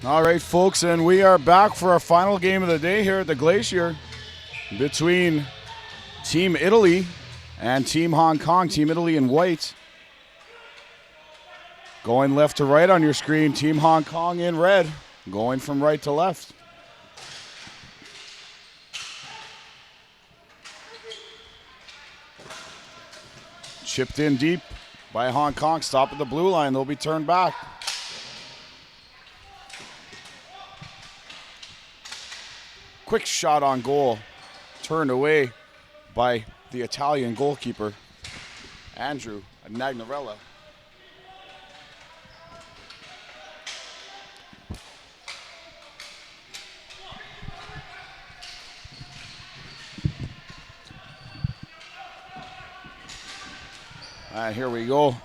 All right, folks, and we are back for our final game of the day here at the Glacier between Team Italy and Team Hong Kong. Team Italy in white. Going left to right on your screen, Team Hong Kong in red, going from right to left. Chipped in deep by Hong Kong, stop at the blue line, they'll be turned back. Quick shot on goal, turned away by the Italian goalkeeper, Andrew Nagnarella. And here we go.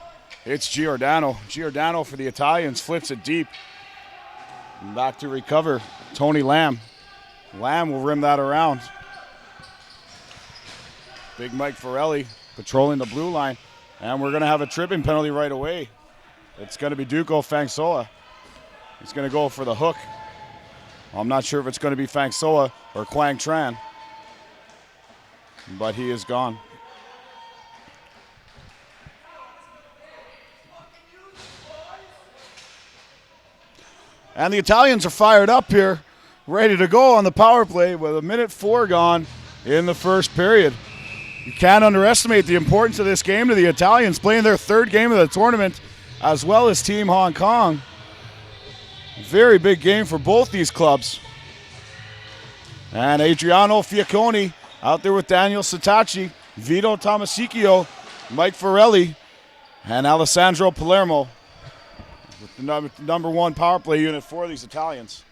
It's Giordano. Giordano for the Italians, flips it deep. And back to recover, Tony Lamb. Lamb will rim that around. Big Mike Forelli patrolling the blue line. And we're going to have a tripping penalty right away. It's going to be Duco Fangsoa. He's going to go for the hook. I'm not sure if it's going to be Fangsoa or Quang Tran. But he is gone. And the Italians are fired up here, ready to go on the power play with 1:04 gone in the first period. You can't underestimate the importance of this game to the Italians, playing their third game of the tournament, as well as Team Hong Kong. Very big game for both these clubs. And Adriano Fiacconi out there with Daniel Sitaci, Vito Tomasicchio, Mike Forelli, and Alessandro Palermo. The number one power play unit for these Italians.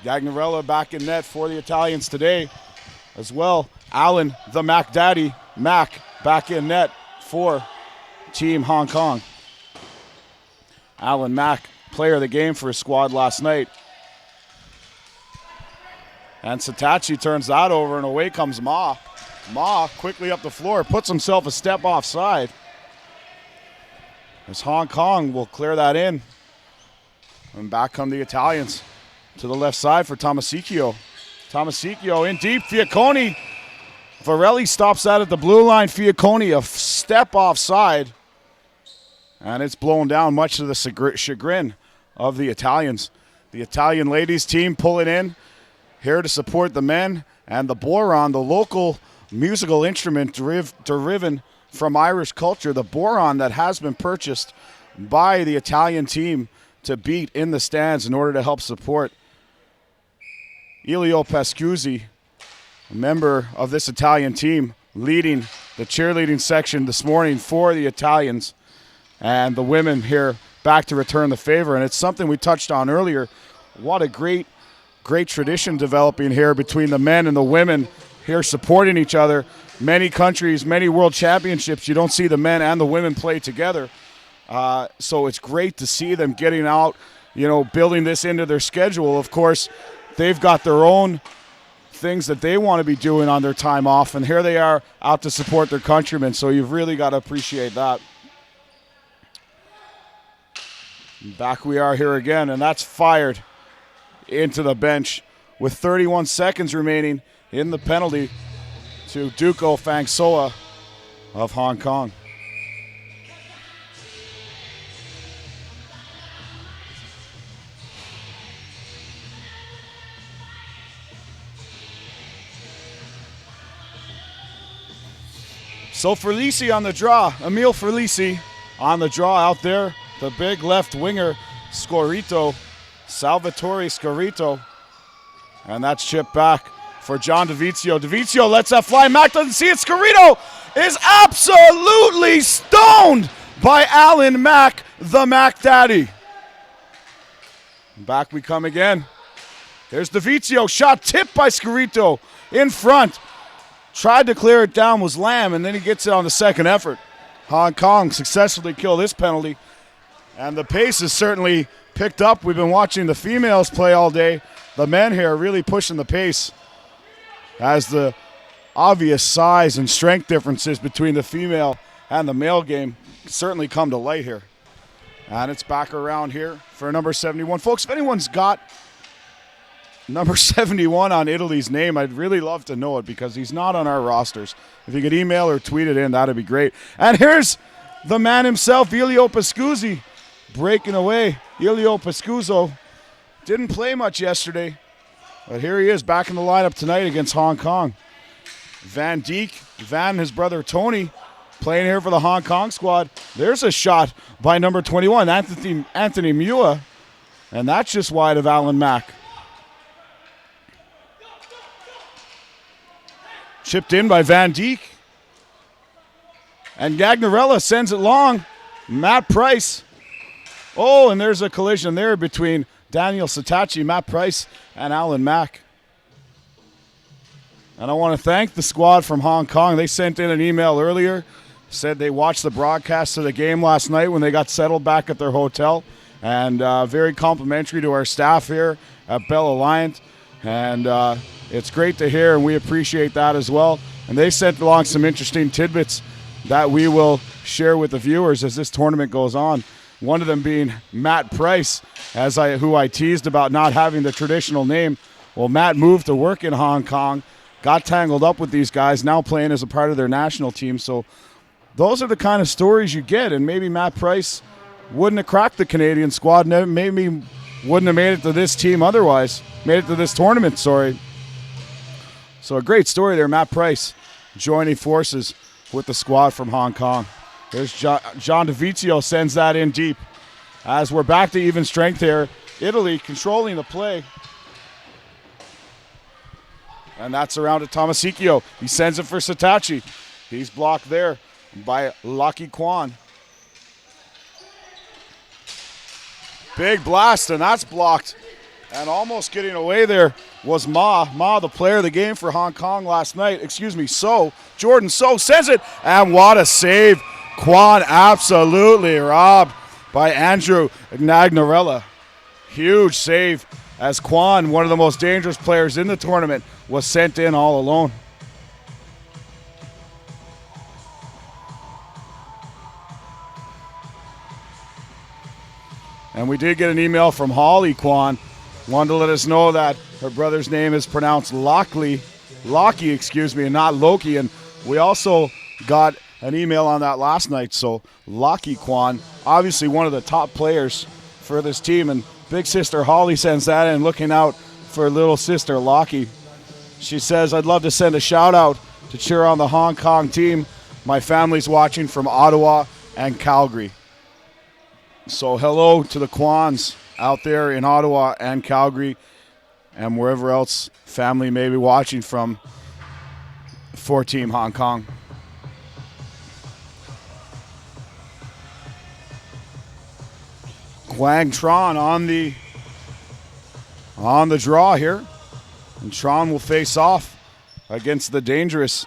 Gagnarella back in net for the Italians today as well. Alan, the Mac Daddy, Mac back in net for Team Hong Kong. Alan Mac, player of the game for his squad last night. And Sitaci turns that over and away comes Ma. Ma quickly up the floor, puts himself a step offside. As Hong Kong will clear that in. And back come the Italians to the left side for Tomasicchio. Tomasicchio in deep, Fiacconi. Varelli stops that at the blue line. Fiacconi a step offside. And it's blown down much to the chagrin of the Italians. The Italian ladies team pulling in here to support the men. And the boron, the local musical instrument derived from Irish culture, the boron that has been purchased by the Italian team to beat in the stands in order to help support Elio Pascuzzi, a member of this Italian team, leading the cheerleading section this morning for the Italians, and the women here back to return the favor. And it's something we touched on earlier. What a great tradition developing here between the men and the women here supporting each other. Many countries, many world championships, you don't see the men and the women play together. So it's great to see them getting out, building this into their schedule. Of course, they've got their own things that they want to be doing on their time off, and here they are out to support their countrymen. So you've really got to appreciate that. Back we are here again, and that's fired into the bench with 31 seconds remaining in the penalty to Duco Fangsoa of Hong Kong. So Felici on the draw, Emil Felici on the draw out there, the big left winger, Scorito, Salvatore Scorito, and that's chipped back for John DeVizio. DeVizio lets that fly. Mac doesn't see it. Scorito is absolutely stoned by Alan Mac, the Mac Daddy. Back we come again. There's DeVizio. Shot tipped by Scorito in front. Tried to clear it down, was Lamb, and then he gets it on the second effort. Hong Kong successfully kill this penalty. And the pace is certainly picked up. We've been watching the females play all day. The men here are really pushing the pace, as the obvious size and strength differences between the female and the male game certainly come to light here. And it's back around here for number 71. Folks, if anyone's got number 71 on Italy's name, I'd really love to know it because he's not on our rosters. If you could email or tweet it in, that'd be great. And here's the man himself, Elio Pascuzzi, breaking away. Elio Pascuzzo didn't play much yesterday, but here he is back in the lineup tonight against Hong Kong. Van Dijk, Van and his brother Tony playing here for the Hong Kong squad. There's a shot by number 21, Anthony Mua, and that's just wide of Alan Mack. Chipped in by Van Dijk. And Gagnarella sends it long. Matt Price. Oh, and there's a collision there between Daniel Satachi, Matt Price, and Alan Mack. And I want to thank the squad from Hong Kong. They sent in an email earlier, said they watched the broadcast of the game last night when they got settled back at their hotel. And very complimentary to our staff here at Bell Alliant. And it's great to hear, and we appreciate that as well. And they sent along some interesting tidbits that we will share with the viewers as this tournament goes on. One of them being Matt Price, who I teased about not having the traditional name. Well, Matt moved to work in Hong Kong, got tangled up with these guys, now playing as a part of their national team. So those are the kind of stories you get, and maybe Matt Price wouldn't have cracked the Canadian squad, maybe wouldn't have made it to this team otherwise, made it to this tournament, sorry. So a great story there, Matt Price joining forces with the squad from Hong Kong. There's John DeVizio sends that in deep. As we're back to even strength here, Italy controlling the play. And that's around to Tomasicchio. He sends it for Satachi. He's blocked there by Lockie Kwan. Big blast, and that's blocked. And almost getting away there was Ma, the player of the game for Hong Kong last night. Jordan So sends it, and what a save. Kwan absolutely robbed by Andrew Gagnarella. Huge save as Kwan, one of the most dangerous players in the tournament, was sent in all alone. And we did get an email from Holly Kwan. Wanted to let us know that her brother's name is pronounced Lockie, and not Loki. And we also got an email on that last night. So Lockie Kwan, obviously one of the top players for this team. And big sister Holly sends that in, looking out for little sister Lockie. She says, I'd love to send a shout out to cheer on the Hong Kong team. My family's watching from Ottawa and Calgary. So hello to the Kwans out there in Ottawa and Calgary and wherever else family may be watching from for Team Hong Kong. Quang Tron on the draw here. And Tron will face off against the dangerous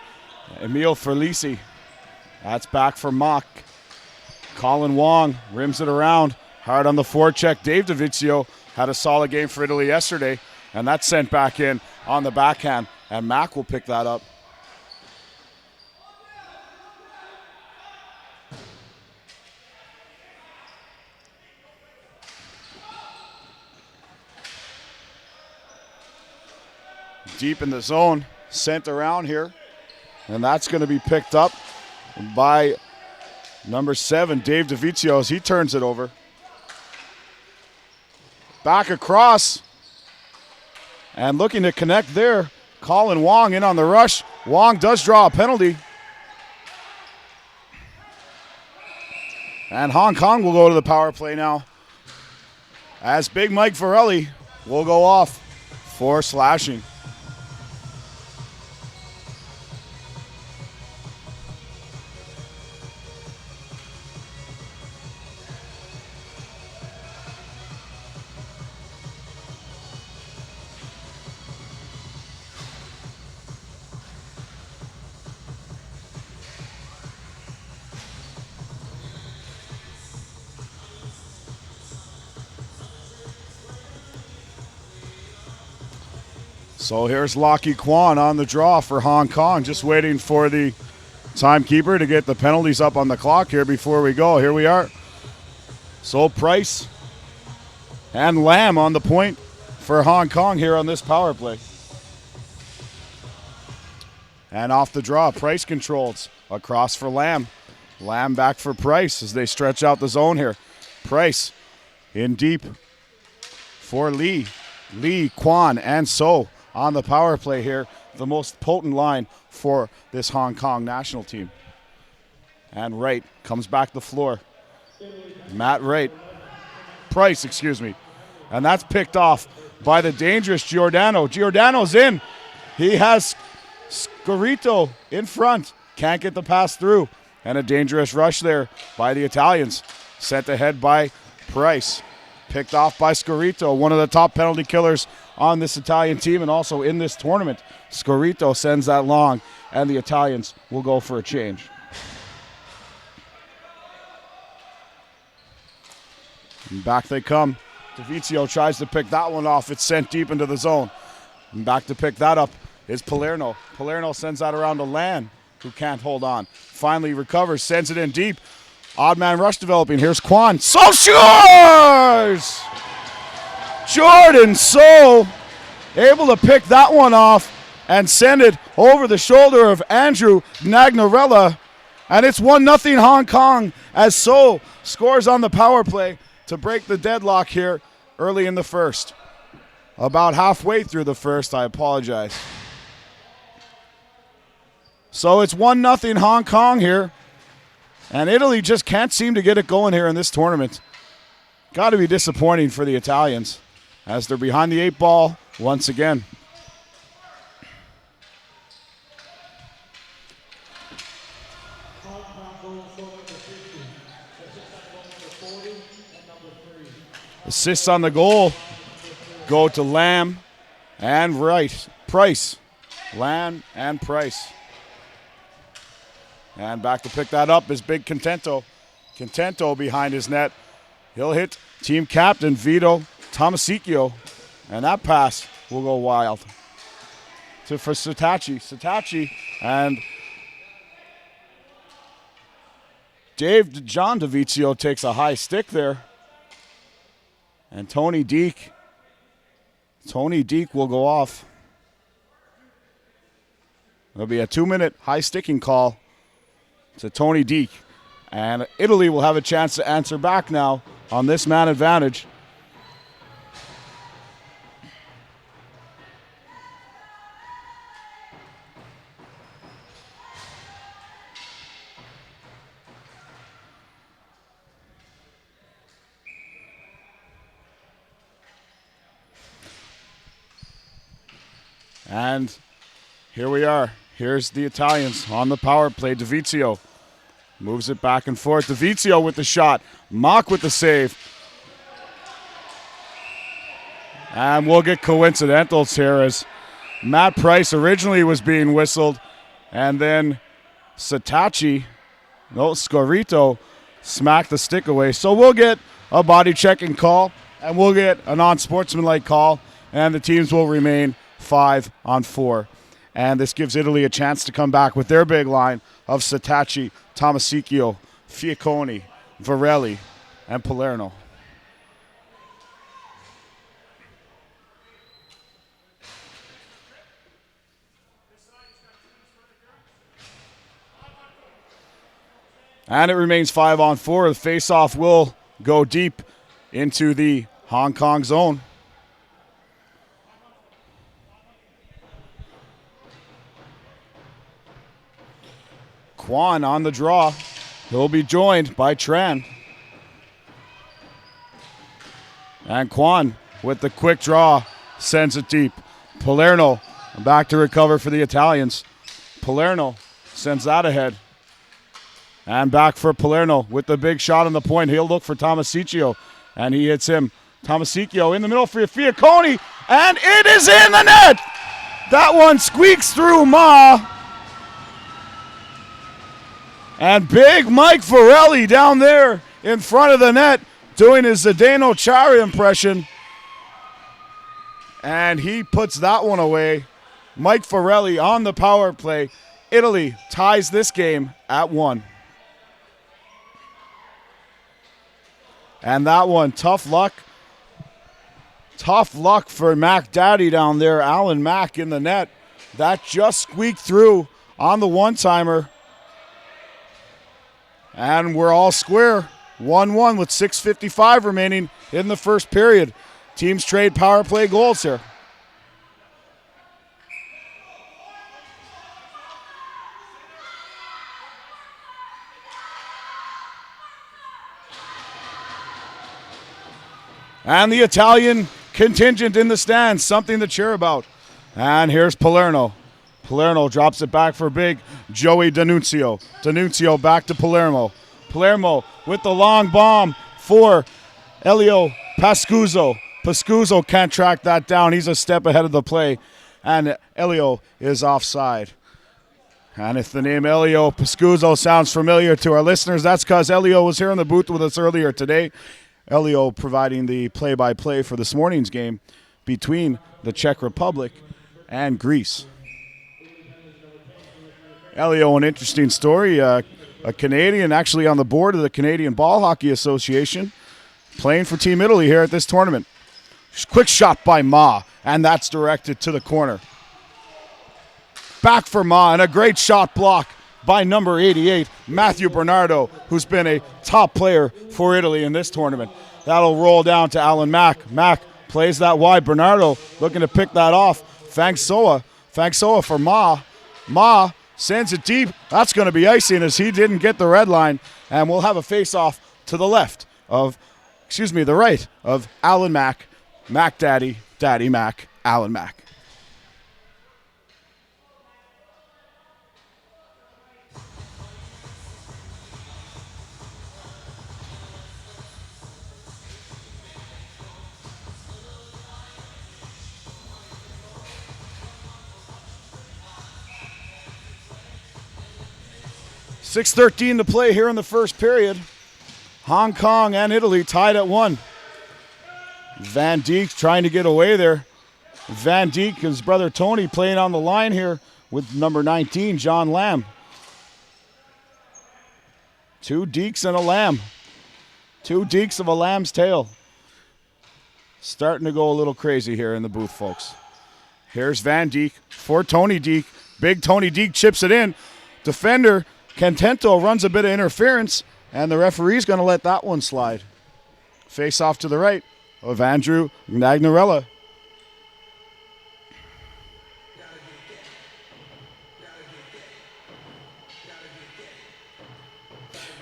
Emile Ferlisi. That's back for Mock. Colin Wong rims it around. Hard on the forecheck. Dave DeVizio had a solid game for Italy yesterday, and that's sent back in on the backhand, and Mack will pick that up. Deep in the zone, sent around here, and that's going to be picked up by number 7, Dave DeVizio, as he turns it over. Back across, and looking to connect there, Colin Wong in on the rush. Wong does draw a penalty. And Hong Kong will go to the power play now, as Big Mike Varelli will go off for slashing. So here's Lockie Kwan on the draw for Hong Kong, just waiting for the timekeeper to get the penalties up on the clock here before we go. Here we are. So Price and Lamb on the point for Hong Kong here on this power play. And off the draw, Price controls. Across for Lamb. Lamb back for Price as they stretch out the zone here. Price in deep for Lee. Lee, Kwan, and So on the power play here. The most potent line for this Hong Kong national team. And Wright comes back the floor. Matt Wright. Price, excuse me. And that's picked off by the dangerous Giordano. Giordano's in. He has Scorito in front. Can't get the pass through. And a dangerous rush there by the Italians. Sent ahead by Price. Picked off by Scorito, one of the top penalty killers on this Italian team and also in this tournament. Scorito sends that long, and the Italians will go for a change. And back they come. Davizio tries to pick that one off. It's sent deep into the zone. And back to pick that up is Palerno. Palerno sends that around to Lan, who can't hold on. Finally recovers, sends it in deep. Odd man rush developing. Here's Kwan. So scores! Jordan So able to pick that one off and send it over the shoulder of Andrew Nagnarella. And it's 1-0 Hong Kong as So scores on the power play to break the deadlock here early in the first. About halfway through the first, I apologize. So it's 1-0 Hong Kong here. And Italy just can't seem to get it going here in this tournament. Got to be disappointing for the Italians as they're behind the 8 ball once again. Assists on the goal go to Lamb and Price. Lamb and Price. And back to pick that up is Big Contento. Contento behind his net. He'll hit team captain Vito Tomasicchio. And that pass will go wild. For Satachi. Satachi and John Davizio takes a high stick there. And Tony Deek will go off. There'll be a 2-minute high sticking call to Tony Deek. And Italy will have a chance to answer back now on this man advantage. And here we are. Here's the Italians on the power play. Davizio moves it back and forth. Davizio with the shot. Mock with the save. And we'll get coincidentals here as Matt Price originally was being whistled. And then Scorito smacked the stick away. So we'll get a body checking call. And we'll get a non-sportsmanlike call. And the teams will remain 5-on-4. And this gives Italy a chance to come back with their big line of Satachi, Tomasicchio, Fiacconi, Varelli, and Palerno. And it remains 5-on-4. The face-off will go deep into the Hong Kong zone. Kwan on the draw. He'll be joined by Tran. And Kwan with the quick draw sends it deep. Palerno back to recover for the Italians. Palerno sends that ahead. And back for Palerno with the big shot on the point. He'll look for Tomasicchio, and he hits him. Tomasicchio in the middle for Fiacconi, and it is in the net! That one squeaks through Ma. And big Mike Varelli down there in front of the net doing his Zdeno Chara impression. And he puts that one away. Mike Varelli on the power play. Italy ties this game at 1. And that one, tough luck. Tough luck for Mac Daddy down there. Alan Mack in the net. That just squeaked through on the one-timer. And we're all square. 1-1 with 6:55 remaining in the first period. Teams trade power play goals here. And the Italian contingent in the stands, something to cheer about. And here's Palermo. Palermo drops it back for big Joey D'Annunzio. D'Annunzio back to Palermo. Palermo with the long bomb for Elio Pascuzzo. Pascuzzo can't track that down. He's a step ahead of the play. And Elio is offside. And if the name Elio Pascuzzo sounds familiar to our listeners, that's because Elio was here in the booth with us earlier today. Elio providing the play-by-play for this morning's game between the Czech Republic and Greece. Elio, an interesting story, a Canadian actually on the board of the Canadian Ball Hockey Association, playing for Team Italy here at this tournament. Quick shot by Ma, and that's directed to the corner. Back for Ma, and a great shot block by number 88, Matthew Bernardo, who's been a top player for Italy in this tournament. That'll roll down to Alan Mack. Mack plays that wide. Bernardo looking to pick that off. Fangsoa for Ma. Ma sends it deep. That's going to be icing as he didn't get the red line. And we'll have a face-off to the the right of Alan Mack. Mac Daddy, Daddy Mack, Alan Mack. .6:13 to play here in the first period. Hong Kong and Italy tied at 1. Van Dijk trying to get away there. Van Dijk, his brother Tony, playing on the line here with number 19, John Lamb. 2 Deeks and a Lamb. 2 Deeks of a lamb's tail. Starting to go a little crazy here in the booth, folks. Here's Van Dijk for Tony Dijk. Big Tony Dijk chips it in. Defender Contento runs a bit of interference, and the referee's going to let that one slide. Face off to the right of Andrew Nagnarella.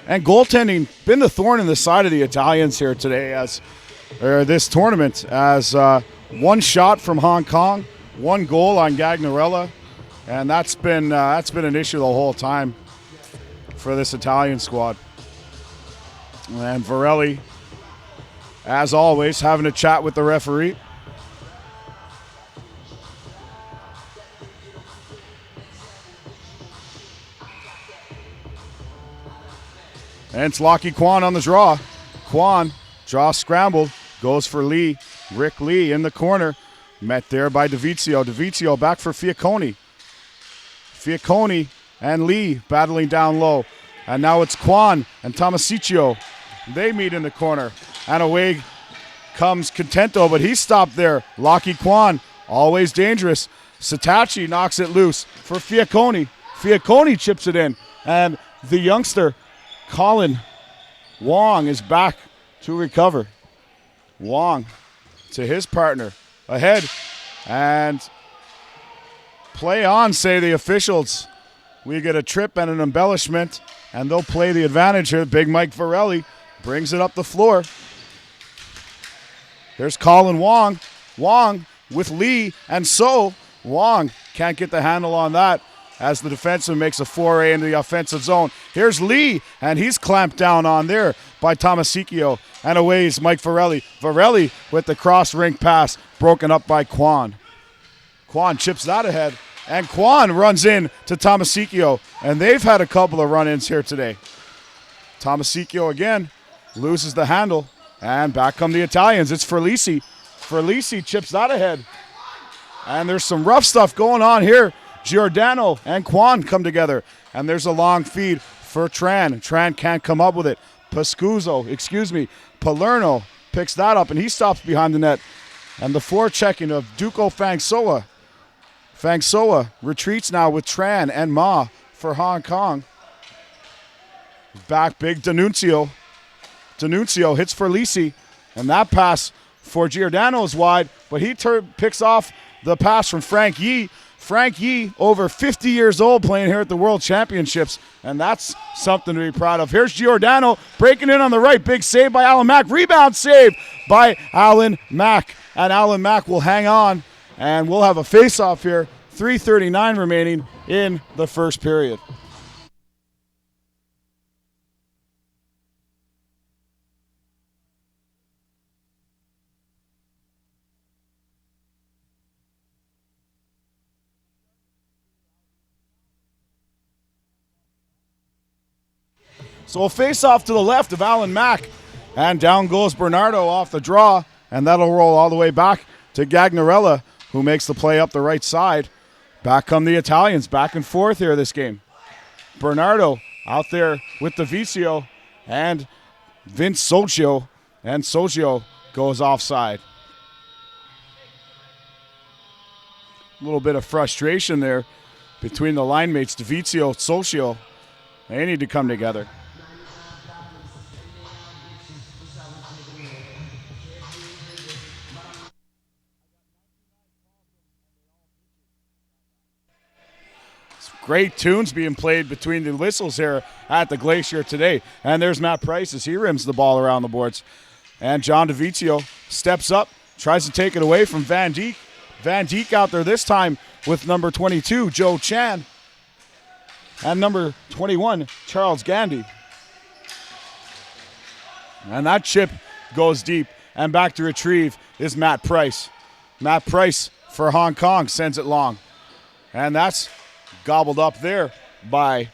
And goaltending been the thorn in the side of the Italians here today, this tournament, as one shot from Hong Kong, 1 goal on Gagnarella, and that's been an issue the whole time for this Italian squad. And Varelli, as always, having a chat with the referee. And it's Lockie Kwan on the draw. Kwan, draw scrambled, goes for Lee. Rick Lee in the corner, met there by DeVizio. DeVizio back for Fiacconi. Fiacconi and Lee battling down low. And now it's Kwan and Tomasiccio. They meet in the corner. And away comes Contento, but he's stopped there. Lockie Kwan, always dangerous. Satachi knocks it loose for Fiacconi. Fiacconi chips it in. And the youngster, Colin Wong, is back to recover. Wong to his partner. Ahead. And play on, say the officials. We get a trip and an embellishment, and they'll play the advantage here. Big Mike Varelli brings it up the floor. There's Colin Wong. Wong with Lee, and so Wong can't get the handle on that as the defenseman makes a foray into the offensive zone. Here's Lee, and he's clamped down on there by Tomasiccio. And away is Mike Varelli. Varelli with the cross-ring pass, broken up by Kwan. Kwan chips that ahead, and Kwan runs in to Tomasiccio, and they've had a couple of run-ins here today. Tomasiccio again loses the handle, and back come the Italians. It's Ferlisi. Ferlisi chips that ahead, and there's some rough stuff going on here. Giordano and Kwan come together, and there's a long feed for Tran. Tran can't come up with it. Palerno picks that up, and he stops behind the net. And the forechecking of Duco Fangsoa. Fangsoa retreats now with Tran and Ma for Hong Kong. Back big D'Annunzio. D'Annunzio hits for Lisi, and that pass for Giordano is wide, but he picks off the pass from Frank Yi. Frank Yi, over 50 years old, playing here at the World Championships, and that's something to be proud of. Here's Giordano breaking in on the right. Big save by Alan Mack. Rebound save by Alan Mack. And Alan Mack will hang on, and we'll have a face-off here. 3:39 remaining in the first period. So a face-off to the left of Alan Mack, and down goes Bernardo off the draw, and that'll roll all the way back to Gagnarella, who makes the play up the right side. Back come the Italians, back and forth here this game. Bernardo out there with Davizio and Vince Socio, and Socio goes offside. A little bit of frustration there between the line mates, Davizio, Socio. They need to come together. Great tunes being played between the whistles here at the Glacier today. And there's Matt Price as he rims the ball around the boards. And John Davizio steps up, tries to take it away from Van Dijk. Van Dijk out there this time with number 22, Joe Chan. And number 21, Charles Gandy. And that chip goes deep. And back to retrieve is Matt Price. Matt Price for Hong Kong sends it long. And that's gobbled up there by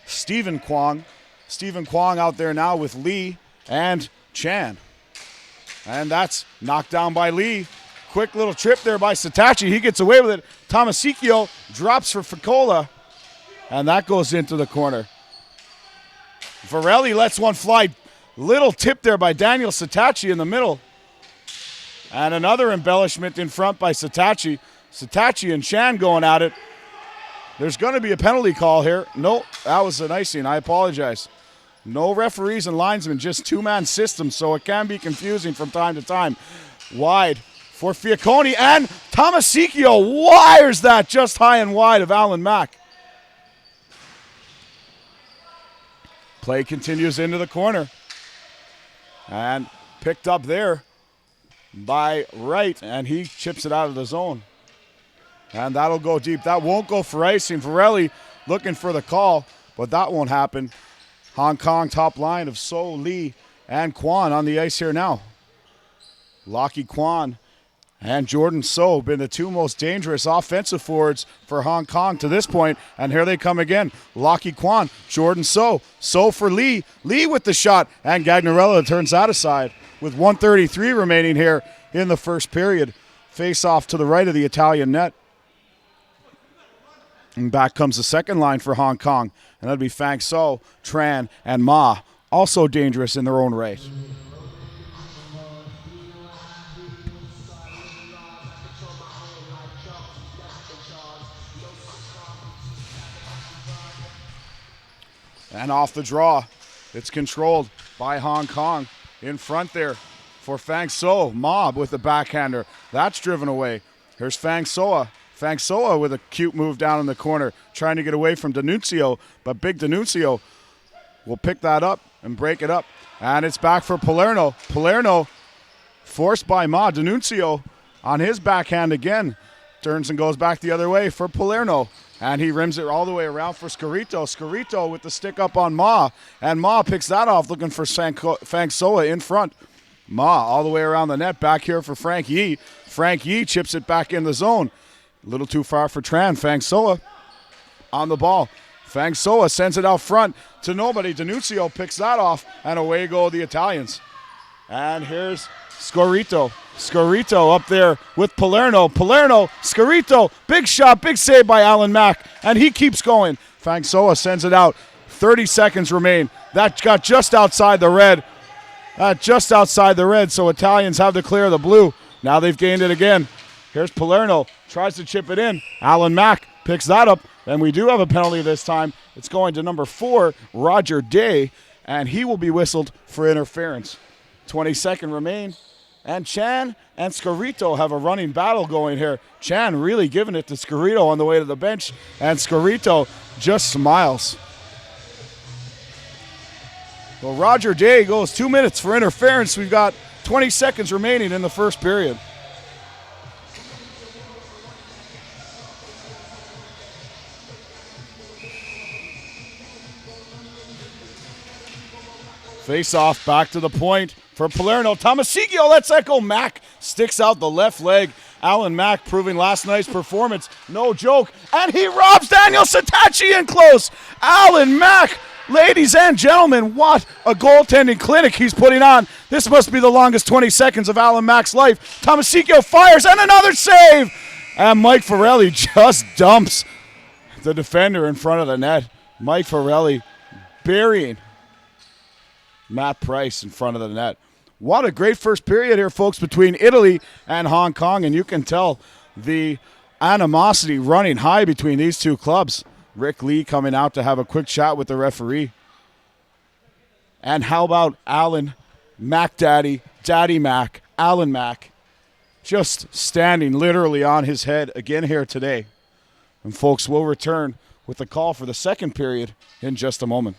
Stephen Kwong. Stephen Kwong out there now with Lee and Chan. And that's knocked down by Lee. Quick little trip there by Satachi. He gets away with it. Tomasicchio drops for Ficola. And that goes into the corner. Varelli lets one fly. Little tip there by Daniel Satachi in the middle. And another embellishment in front by Satachi. Satachi and Chan going at it. There's going to be a penalty call here. No, that was an icing. I apologize. No referees and linesmen, just two-man system, so it can be confusing from time to time. Wide for Fiacconi, and Tomasicchio wires that just high and wide of Alan Mack. Play continues into the corner. And picked up there by Wright, and he chips it out of the zone. And that'll go deep. That won't go for icing. Varelli looking for the call, but that won't happen. Hong Kong top line of So, Lee, and Kwan on the ice here now. Lockie Kwan and Jordan So been the two most dangerous offensive forwards for Hong Kong to this point. And here they come again. Lockie Kwan, Jordan So. So for Lee. Lee with the shot. And Gagnarella turns that aside with 1:33 remaining here in the first period. Face off to the right of the Italian net. And back comes the second line for Hong Kong. And that'll be Fang So, Tran, and Ma. Also dangerous in their own right. And off the draw, it's controlled by Hong Kong. In front there for Fang So. Mob with the backhander. That's driven away. Here's Fang Soa. Fang Soa with a cute move down in the corner, trying to get away from D'Annunzio, but big D'Annunzio will pick that up and break it up. And it's back for Palerno. Palerno forced by Ma. D'Annunzio on his backhand again. Turns and goes back the other way for Palerno. And he rims it all the way around for Scarito. Scarito with the stick up on Ma. And Ma picks that off, looking for Fang Soa in front. Ma all the way around the net, back here for Frank Yi. Frank Yi chips it back in the zone. A little too far for Tran. Fang Soa on the ball. Fang Soa sends it out front to nobody. D'Annunzio picks that off, and away go the Italians. And here's Scarito. Scarito up there with Palerno. Palerno, Scarito, big shot, big save by Alan Mack, and he keeps going. Fang Soa sends it out 30 seconds remain. That got just outside the red. So Italians have to clear the blue. Now they've gained it again. Here's Palerno, tries to chip it in. Alan Mack picks that up, and we do have a penalty this time. It's going to number 4, Roger Day, and he will be whistled for interference. 20-second remain, and Chan and Scarito have a running battle going here. Chan really giving it to Scarito on the way to the bench, and Scarito just smiles. Well, Roger Day goes 2 minutes for interference. We've got 20 seconds remaining in the first period. Face off, back to the point for Palerno. Tomasicchio lets that go. Mack sticks out the left leg. Alan Mack proving last night's performance no joke. And he robs Daniel Satachi in close. Alan Mack, ladies and gentlemen, what a goaltending clinic he's putting on. This must be the longest 20 seconds of Alan Mack's life. Tomasicchio fires and another save. And Mike Farrelly just dumps the defender in front of the net. Mike Farrelly burying Matt Price in front of the net. What a great first period here, folks, between Italy and Hong Kong, and you can tell the animosity running high between these two clubs. Rick Lee coming out to have a quick chat with the referee. And how about Alan Mac Daddy Mac, Alan Mac, just standing literally on his head again here today. And folks, we'll return with the call for the second period in just a moment.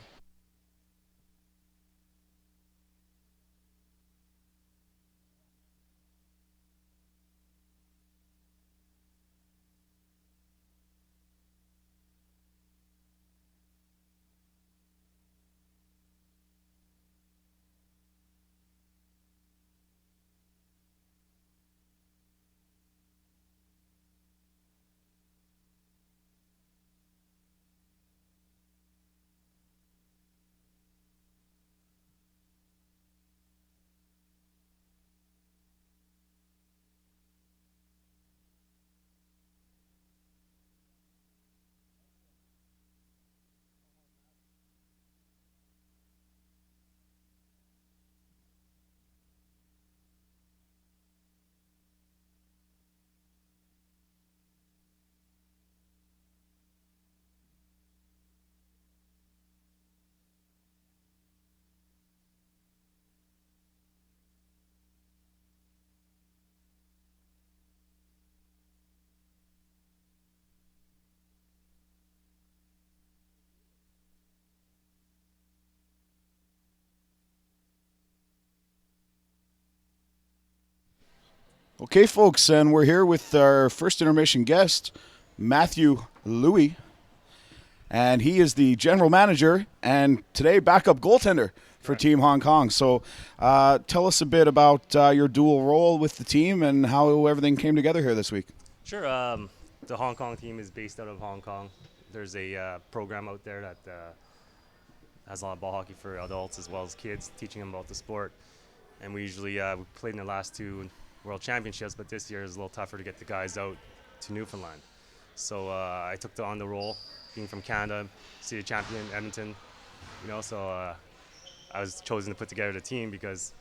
Okay, folks, and we're here with our first intermission guest, Matthew Louis, and he is the general manager and today backup goaltender for Team Hong Kong. So tell us a bit about your dual role with the team and how everything came together here this week. Sure. The Hong Kong team is based out of Hong Kong. There's a program out there that has a lot of ball hockey for adults as well as kids, teaching them about the sport. And we usually we played in the last 2 World Championships, but this year is a little tougher to get the guys out to Newfoundland. So I took on the role, being from Canada, city champion, Edmonton, so I was chosen to put together the team because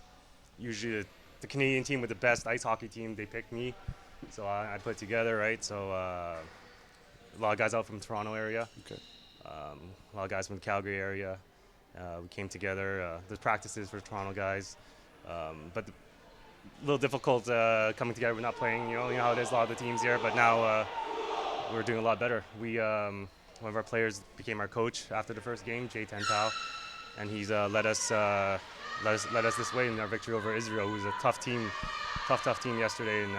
usually the Canadian team with the best ice hockey team, they picked me. So I put it together, right? So a lot of guys out from the Toronto area, Okay. A lot of guys from the Calgary area. We came together. There's practices for Toronto guys, but a little difficult coming together. We're not playing, you know how it is, a lot of the teams here, but now we're doing a lot better. One of our players became our coach after the first game, Jay Tentao, and he's led us this way in our victory over Israel, who's a tough team yesterday, and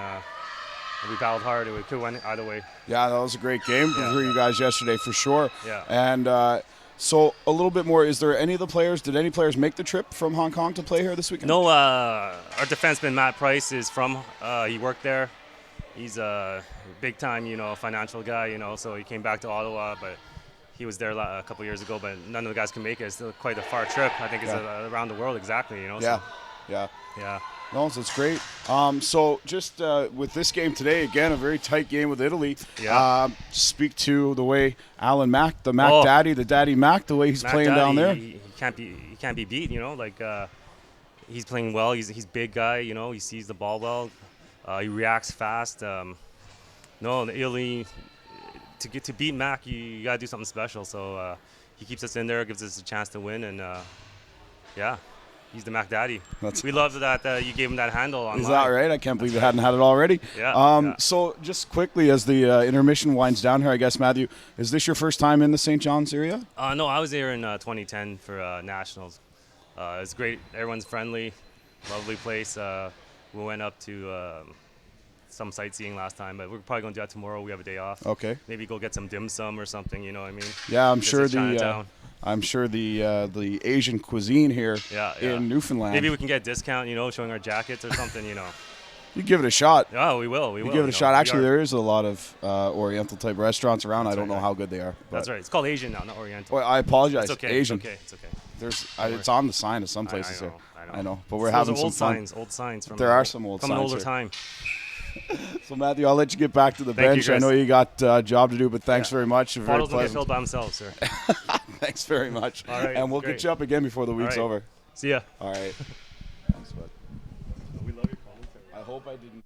we battled hard. It could have went either way. Yeah, that was a great game for you guys yesterday for sure. Yeah. And so a little bit more, did any players make the trip from Hong Kong to play here this weekend? No, our defenseman Matt Price is from, he worked there. He's a big time, financial guy, so he came back to Ottawa, but he was there a couple years ago, but none of the guys can make it. It's still quite a far trip. I think it's around the world exactly, Yeah. So Yeah. Yeah. No, so it's great. So just with this game today, again, a very tight game with Italy. Yeah. Speak to the way Alan Mack, the Mac Oh. Daddy, the Daddy Mac, the way he's Mac playing Daddy, down there. He can't be beat. You know, like he's playing well. He's big guy. You know, he sees the ball well. He reacts fast. No, Italy to beat Mac, you gotta do something special. So he keeps us in there, gives us a chance to win, and yeah. He's the Mac Daddy. We love that you gave him that handle online. Is that right? I can't believe you hadn't had it already. Yeah. So just quickly, as the intermission winds down here, I guess, Matthew, is this your first time in the St. John's area? No, I was there in 2010 for Nationals. It's great. Everyone's friendly, lovely place. We went up to some sightseeing last time, but we're probably going to do that tomorrow. We have a day off. Okay. Maybe go get some dim sum or something, you know what I mean? Yeah, I'm sure the Asian cuisine here in Newfoundland. Maybe we can get a discount, you know, showing our jackets or something, you know. You give it a shot. Oh, we will. You give it a shot. Actually, there is a lot of Oriental type restaurants around. I don't know how good they are. That's right. It's called Asian now, not Oriental. Well, I apologize. It's okay. Asian. It's okay. It's on the sign of some places here. I know. But we're having some fun. Old signs from an older time. So Matthew, I'll let you get back to the bench. I know you got a job to do, but thanks very much. Bottles don't get filled by themselves, sir. Thanks very much. All right, and we'll get you up again before the week's over. See ya. All right. Thanks, bud. We love your commentary. I hope I didn't.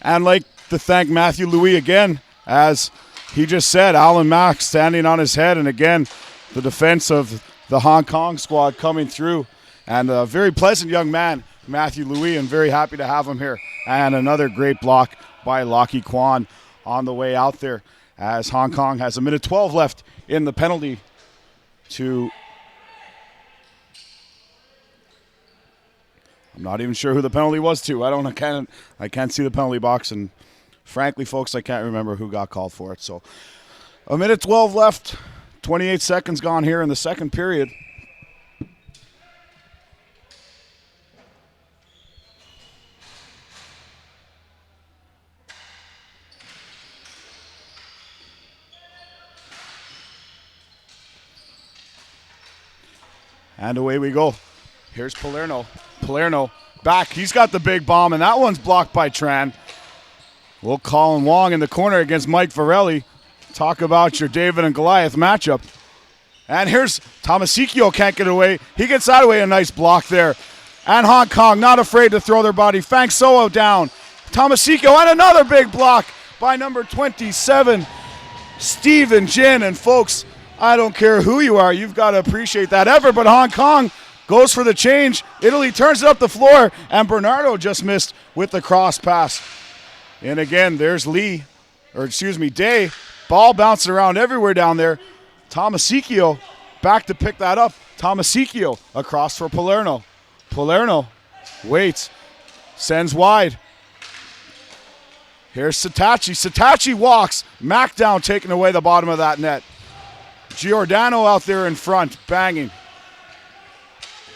And like to thank Matthew Louis again, as he just said, Alan Mack standing on his head, and again, the defense of the Hong Kong squad coming through. And a very pleasant young man, Matthew Louis, and very happy to have him here. And another great block by Lockie Kwan on the way out there, as Hong Kong has 1:12 left in the penalty to... I'm not even sure who the penalty was to. I can't see the penalty box, and frankly, folks, I can't remember who got called for it. So 1:12 left, 28 seconds gone here in the second period. And away we go. Here's Palerno. Palerno back. He's got the big bomb, and that one's blocked by Tran. We'll call him Wong in the corner against Mike Varelli. Talk about your David and Goliath matchup. And here's Tomasicchio, can't get away. He gets that away, a nice block there. And Hong Kong not afraid to throw their body. Fang Soho down. Tomasicchio, and another big block by number 27, Steven Jin. And folks, I don't care who you are, you've got to appreciate that effort. But Hong Kong goes for the change. Italy turns it up the floor, and Bernardo just missed with the cross pass. And again, there's Day. Ball bouncing around everywhere down there. Tomasicchio back to pick that up. Tomasicchio across for Palerno. Palerno waits, sends wide. Here's Satachi. Satachi walks. Mack down, taking away the bottom of that net. Giordano out there in front, banging.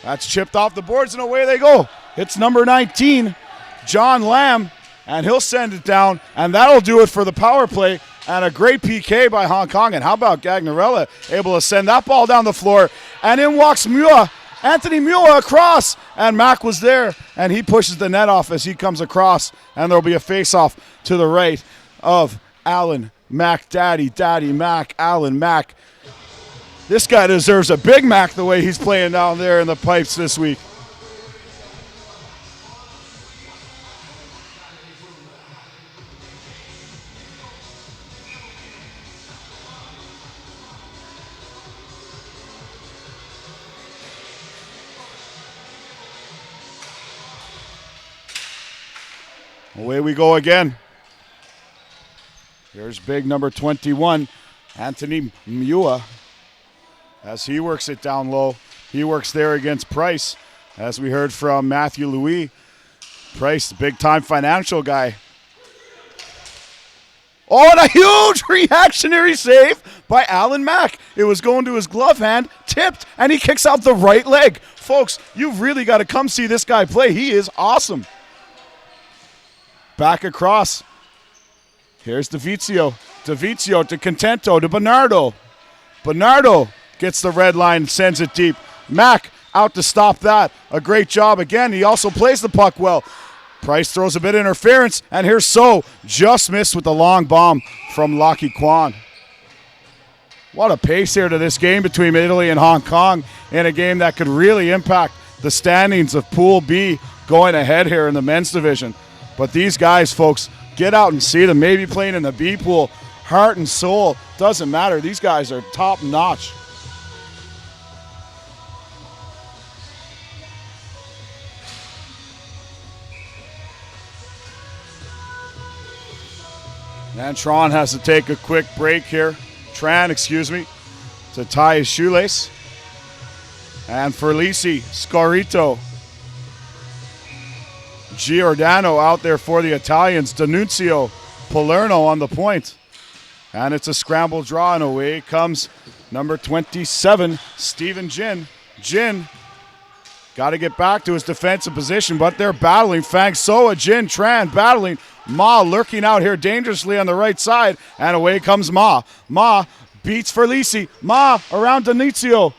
That's chipped off the boards, and away they go. It's number 19, John Lamb, and he'll send it down, and that'll do it for the power play. And a great PK by Hong Kong. And how about Gagnarella able to send that ball down the floor, and in walks Mua, Anthony Mua across, and Mack was there, and he pushes the net off as he comes across, and there'll be a face-off to the right of Alan Mack, Daddy Mack, Alan Mack. This guy deserves a Big Mac the way he's playing down there in the pipes this week. Away we go again. Here's big number 21, Anthony Mua. As he works it down low, he works there against Price. As we heard from Matthew Louis, Price, the big-time financial guy. Oh, and a huge reactionary save by Alan Mack. It was going to his glove hand, tipped, and he kicks out the right leg. Folks, you've really got to come see this guy play. He is awesome. Back across. Here's DeVizio. DeVizio to Contento to Bernardo. Bernardo gets the red line and sends it deep. Mack out to stop that. A great job again. He also plays the puck well. Price throws a bit of interference, and here's So. Just missed with the long bomb from Lockie Kwan. What a pace here to this game between Italy and Hong Kong in a game that could really impact the standings of Pool B going ahead here in the men's division. But these guys, folks, get out and see them. Maybe playing in the B pool, heart and soul, doesn't matter. These guys are top notch. And Tran has to take a quick break here. To tie his shoelace. And Ferlisi, Scorito, Giordano out there for the Italians. D'Annunzio, Palerno on the point. And it's a scramble draw, and away comes number 27, Stephen Jin. Jin got to get back to his defensive position, but they're battling. Fang Soa, Jin, Tran battling. Ma lurking out here dangerously on the right side, and away comes Ma. Ma beats Ferlisi. Ma around D'Annunzio.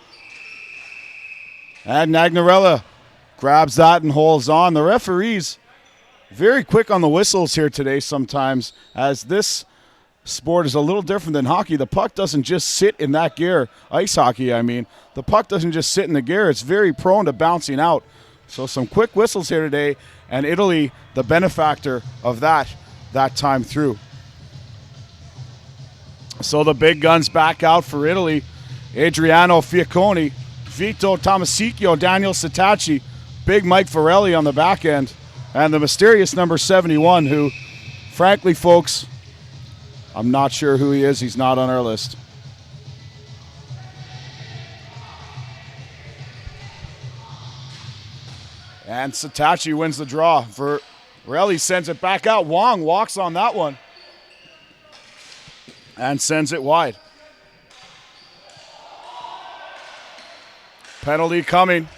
And Nagnarella grabs that and holds on. The referees very quick on the whistles here today sometimes, as this sport is a little different than hockey. The puck doesn't just sit in that gear. Ice hockey, I mean. The puck doesn't just sit in the gear. It's very prone to bouncing out. So some quick whistles here today, and Italy, the benefactor of that time through. So the big guns back out for Italy. Adriano Fiacconi, Vito Tomasicchio, Daniel Sitacci, big Mike Varelli on the back end, and the mysterious number 71, who, frankly, folks, I'm not sure who he is. He's not on our list. And Sitacci wins the draw. Varelli sends it back out. Wong walks on that one and sends it wide. Penalty coming.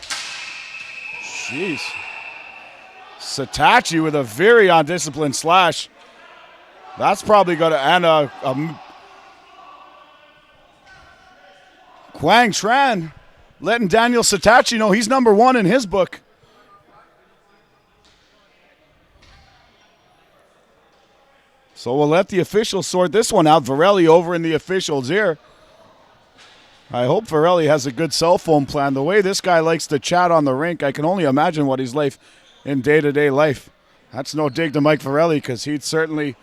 Jeez. Sitacci with a very undisciplined slash. That's probably going to end Quang Tran letting Daniel Sitacci know he's number one in his book. So we'll let the officials sort this one out. Varelli over in the officials' ear. I hope Varelli has a good cell phone plan. The way this guy likes to chat on the rink, I can only imagine what he's like in day-to-day life. That's no dig to Mike Varelli, because he'd certainly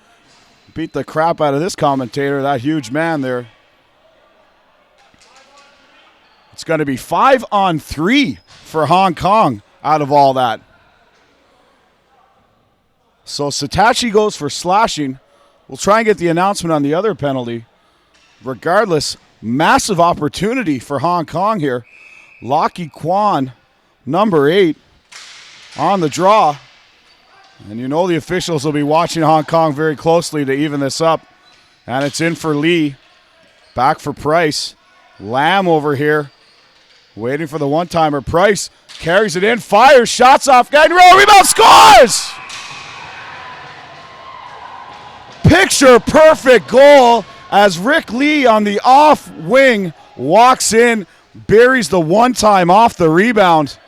beat the crap out of this commentator, that huge man there. It's going to be 5-on-3 for Hong Kong out of all that. So Sitacci goes for slashing. We'll try and get the announcement on the other penalty. Regardless, massive opportunity for Hong Kong here. Lockie Kwan, number 8, on the draw. And you know the officials will be watching Hong Kong very closely to even this up. And it's in for Lee. Back for Price. Lamb over here, waiting for the one-timer. Price carries it in, fires, shots off. Gagnon, rebound, scores! Picture perfect goal as Rick Lee on the off wing walks in, buries the one-time off the rebound.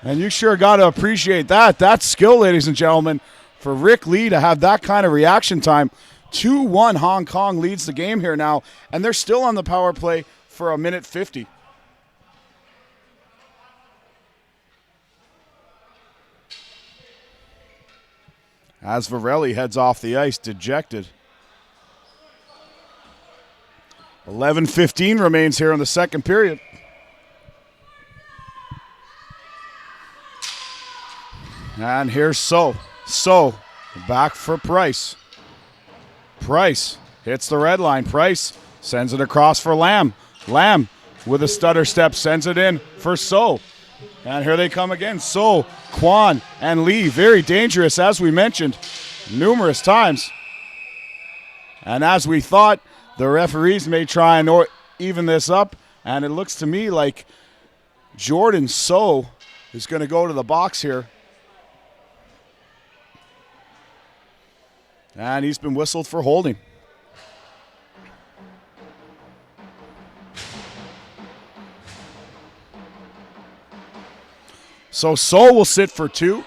And you sure got to appreciate that. That's skill, ladies and gentlemen, for Rick Lee to have that kind of reaction time. 2-1 Hong Kong leads the game here now, and they're still on the power play for 1:50. As Varelli heads off the ice, dejected. 11:15 remains here in the second period. And here's So. So, back for Price. Price hits the red line. Price sends it across for Lamb. Lamb with a stutter step sends it in for So. And here they come again. So Kwan and Lee, very dangerous, as we mentioned numerous times. And as we thought, the referees may try and even this up, and it looks to me like Jordan So is going to go to the box here. And he's been whistled for holding. So will sit for 2.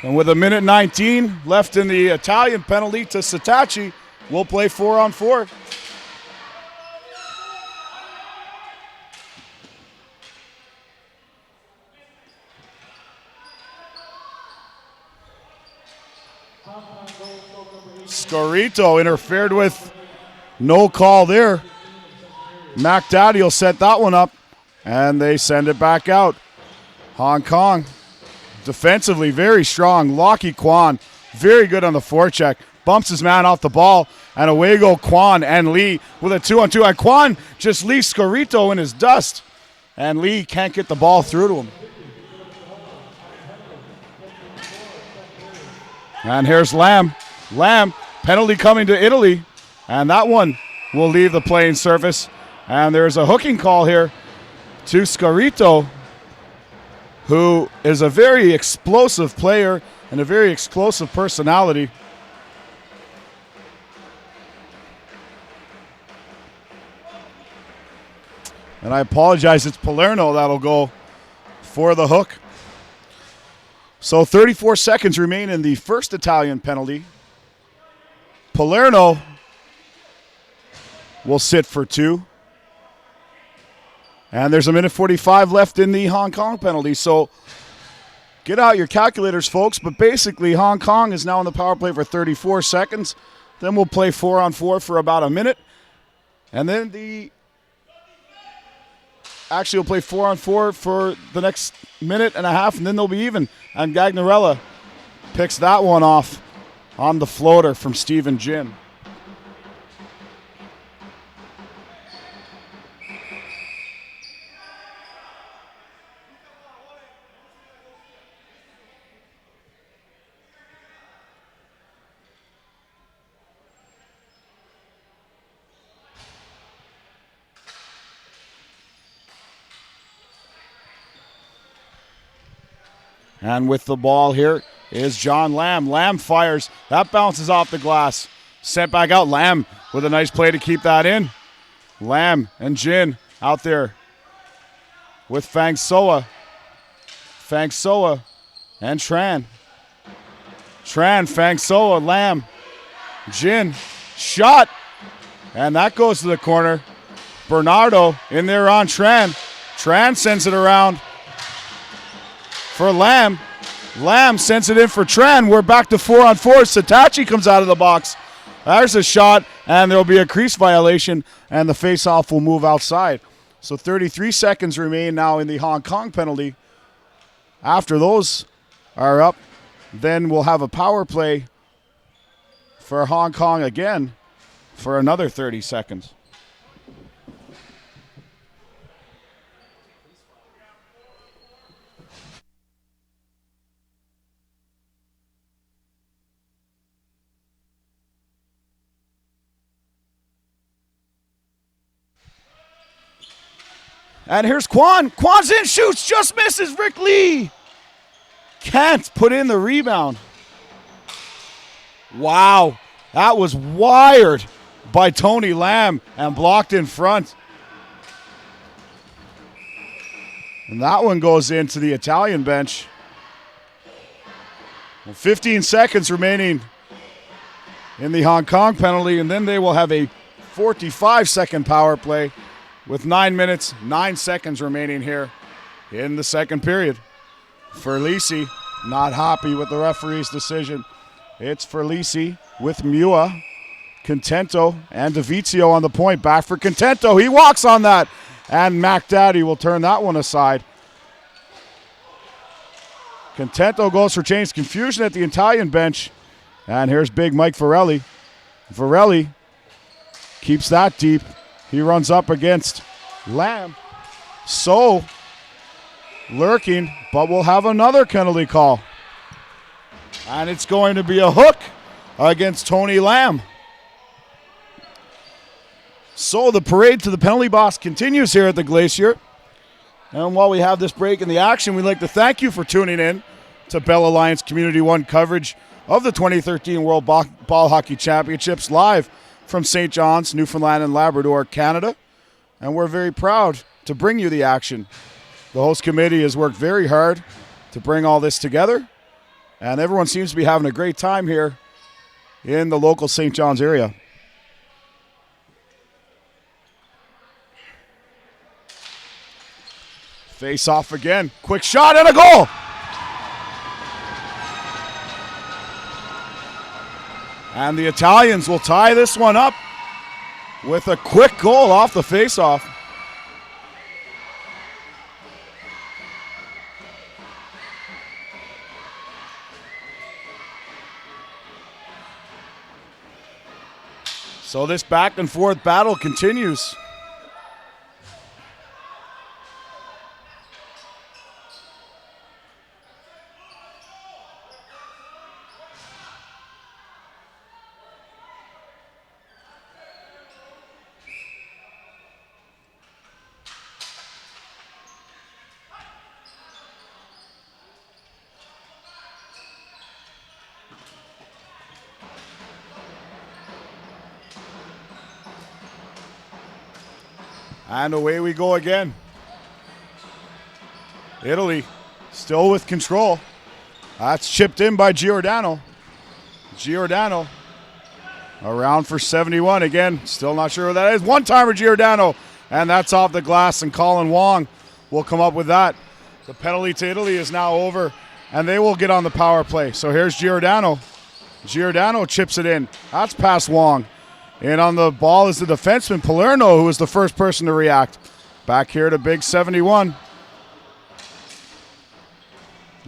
And with a minute 19 left in the Italian penalty to Sitachi, we'll play 4-on-4. Scorito interfered with. No call there. Mac Daddy will set that one up, and they send it back out. Hong Kong defensively very strong. Lockie Kwan very good on the forecheck. Bumps his man off the ball, and away go Kwan and Lee with a 2-on-2. And Kwan just leaves Scorito in his dust, and Lee can't get the ball through to him. And here's Lamb. Lamb, penalty coming to Italy, and that one will leave the playing surface. And there's a hooking call here to Scorito, who is a very explosive player and a very explosive personality. And I apologize, it's Palerno that'll go for the hook. So 34 seconds remain in the first Italian penalty. Palerno will sit for 2. And there's a minute 45 left in the Hong Kong penalty. So get out your calculators, folks. But basically, Hong Kong is now on the power play for 34 seconds. Then we'll play 4-on-4 for about a minute. And then we'll play 4-on-4 for the next minute and a half, and then they'll be even. And Gagnarella picks that one off on the floater from Stephen Jin. And with the ball here is John Lamb. Lamb fires. That bounces off the glass. Sent back out. Lamb with a nice play to keep that in. Lamb and Jin out there with Fang Soa. Fang Soa and Tran. Tran, Fang Soa, Lamb. Jin, shot. And that goes to the corner. Bernardo in there on Tran. Tran sends it around for Lamb. Lamb sends it in for Tran. We're back to 4-on-4. Sitachi comes out of the box. There's a shot, and there will be a crease violation, and the face-off will move outside. So 33 seconds remain now in the Hong Kong penalty. After those are up, then we'll have a power play for Hong Kong again for another 30 seconds. And here's Kwan. Kwan's in, shoots, just misses. Rick Lee can't put in the rebound. Wow, that was wired by Tony Lamb and blocked in front. And that one goes into the Italian bench. Well, 15 seconds remaining in the Hong Kong penalty, and then they will have a 45-second power play with 9 minutes, 9 seconds remaining here in the second period. Ferlisi not happy with the referee's decision. It's Ferlisi with Mua, Contento, and DeVizio on the point. Back for Contento. He walks on that. And Mac Daddy will turn that one aside. Contento goes for change. Confusion at the Italian bench. And here's big Mike Varelli. Varelli keeps that deep. He runs up against Lamb. So lurking, but we'll have another penalty call. And it's going to be a hook against Tony Lamb. So the parade to the penalty box continues here at the Glacier. And while we have this break in the action, we'd like to thank you for tuning in to Bell Alliance Community One coverage of the 2013 World Ball Hockey Championships live from St. John's, Newfoundland and Labrador, Canada. And we're very proud to bring you the action. The host committee has worked very hard to bring all this together, and everyone seems to be having a great time here in the local St. John's area. Face off again. Quick shot and a goal. And the Italians will tie this one up with a quick goal off the face-off. So this back and forth battle continues. And away we go again. Italy still with control. That's chipped in by Giordano. Giordano around for 71 again. Still not sure who that is. One-timer Giordano. And that's off the glass, and Colin Wong will come up with that. The penalty to Italy is now over, and they will get on the power play. So here's Giordano. Giordano chips it in. That's past Wong. And on the ball is the defenseman, Palerno, who was the first person to react. Back here to Big 71.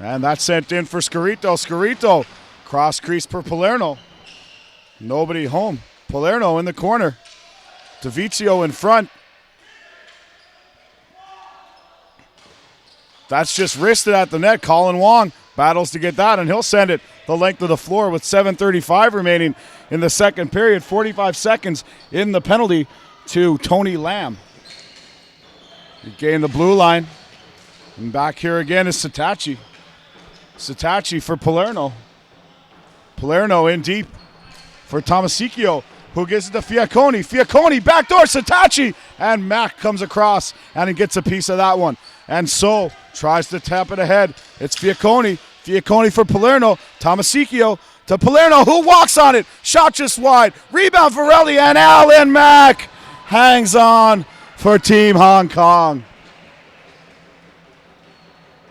And that's sent in for Scarito. Scarito, cross crease for Palerno. Nobody home. Palerno in the corner. DeVizio in front. That's just wristed at the net. Colin Wong battles to get that, and he'll send it the length of the floor with 7:35 remaining in the second period. 45 seconds in the penalty to Tony Lamb. He gained the blue line. And back here again is Satachi. Satachi for Palerno. Palerno in deep for Tomasicchio, who gives it to Fiacconi. Fiacconi, backdoor, Satachi. And Mack comes across, and he gets a piece of that one. And so tries to tap it ahead. It's Fiacconi. Fiacconi for Palerno. Tomasicchio to Palerno, who walks on it. Shot just wide. Rebound Varelli, and Alan Mack hangs on for Team Hong Kong.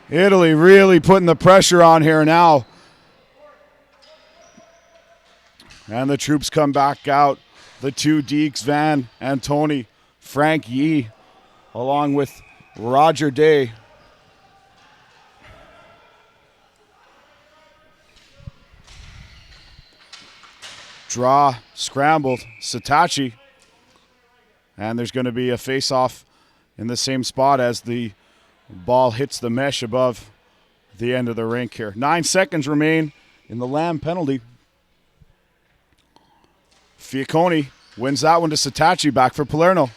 Italy really putting the pressure on here now. And the troops come back out. The two Deeks, Van and Tony. Frank Yee, along with Roger Day. Draw, scrambled, Satachi. And there's going to be a face-off in the same spot as the ball hits the mesh above the end of the rink here. 9 seconds remain in the Lamb penalty. Fiacconi wins that one to Satachi, back for Palerno.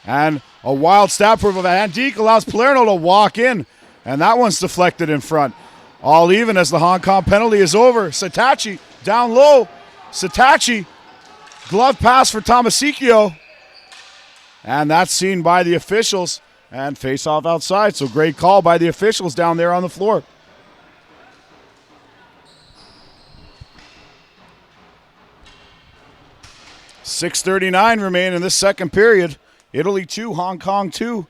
And a wild stab proof of Van Dijk allows Palerno to walk in. And that one's deflected in front. All even as the Hong Kong penalty is over. Satachi down low. Satachi, glove pass for Tomasicchio. And that's seen by the officials. And face off outside. So great call by the officials down there on the floor. .6:39 remain in this second period. Italy 2, Hong Kong 2.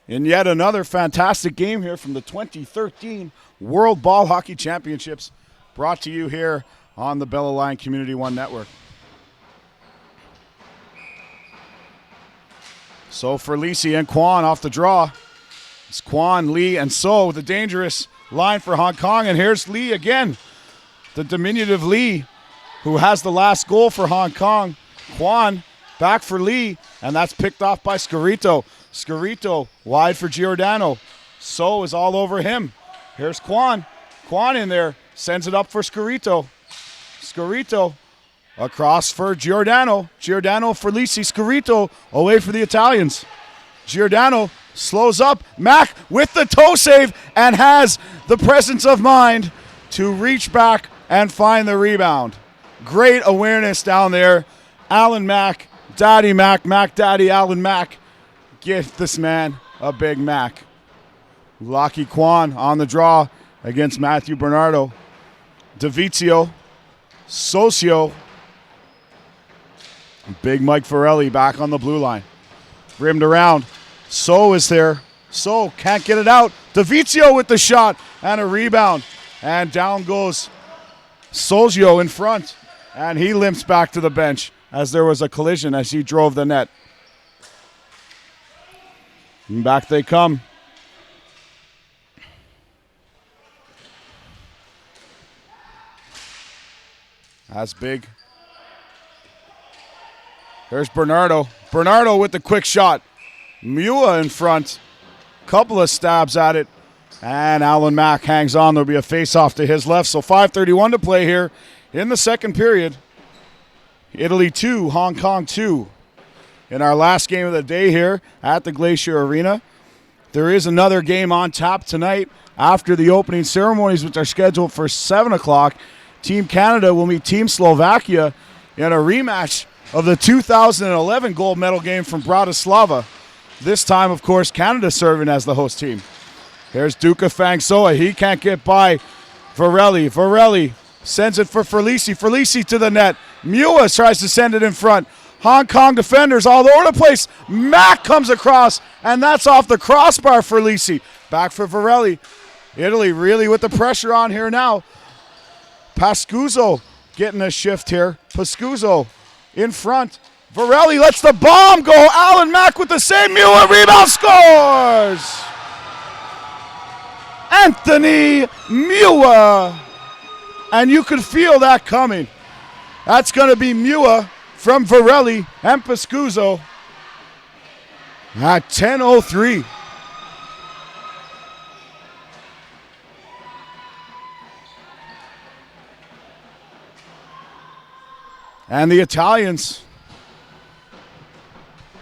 In yet another fantastic game here from the 2013 World Ball Hockey Championships, brought to you here on the Bell Alliance Community One Network. So for Lisi and Kwan off the draw. It's Kwan, Lee, and So, the dangerous line for Hong Kong. And here's Lee again, the diminutive Lee, who has the last goal for Hong Kong. Kwan back for Lee, and that's picked off by Scarito. Scarito wide for Giordano. So is all over him. Here's Kwan. Kwan in there. Sends it up for Scarito. Scarito across for Giordano. Giordano for Lisi. Scarito away for the Italians. Giordano slows up. Mack with the toe save and has the presence of mind to reach back and find the rebound. Great awareness down there. Alan Mack, Daddy Mack, Mack Daddy, Alan Mack. Get this man a Big Mac. Lockie Kwan on the draw against Matthew Bernardo. DeVizio, Socio. Big Mike Forelli back on the blue line. Rimmed around. So is there. So can't get it out. DeVizio with the shot and a rebound. And down goes Socio in front. And he limps back to the bench as there was a collision as he drove the net. And back they come. That's big. There's Bernardo. Bernardo with the quick shot. Mua in front. Couple of stabs at it. And Alan Mack hangs on. There'll be a face-off to his left. So 5:31 to play here in the second period. Italy 2, Hong Kong 2. In our last game of the day here at the Glacier Arena. There is another game on tap tonight after the opening ceremonies, which are scheduled for 7 o'clock. Team Canada will meet Team Slovakia in a rematch of the 2011 gold medal game from Bratislava. This time, of course, Canada serving as the host team. Here's Duka Fangsoa. He can't get by Varelli. Varelli sends it for Ferlisi. Ferlisi to the net. Mua tries to send it in front. Hong Kong defenders all over the place. Mack comes across, and that's off the crossbar for Lisi. Back for Varelli. Italy really with the pressure on here now. Pascuzzo getting a shift here. Pascuzzo in front. Varelli lets the bomb go. Alan Mack with the save. Mua rebound, scores! Anthony Mua. And you could feel that coming. That's going to be Mua from Varelli and Pascuzzo at 10:03. And the Italians,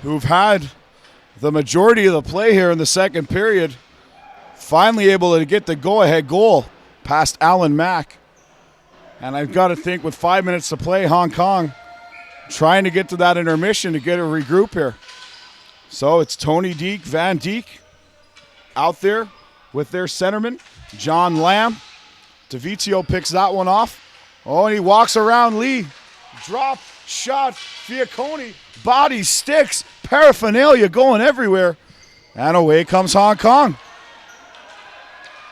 who've had the majority of the play here in the second period, finally able to get the go-ahead goal past Alan Mack. And I've got to think with 5 minutes to play, Hong Kong trying to get to that intermission to get a regroup here. So it's Tony Deke, Van Dijk out there with their centerman, John Lamb. DeVizio picks that one off. Oh, and he walks around Lee. Drop, shot, Fiacconi, body, sticks, paraphernalia going everywhere. And away comes Hong Kong.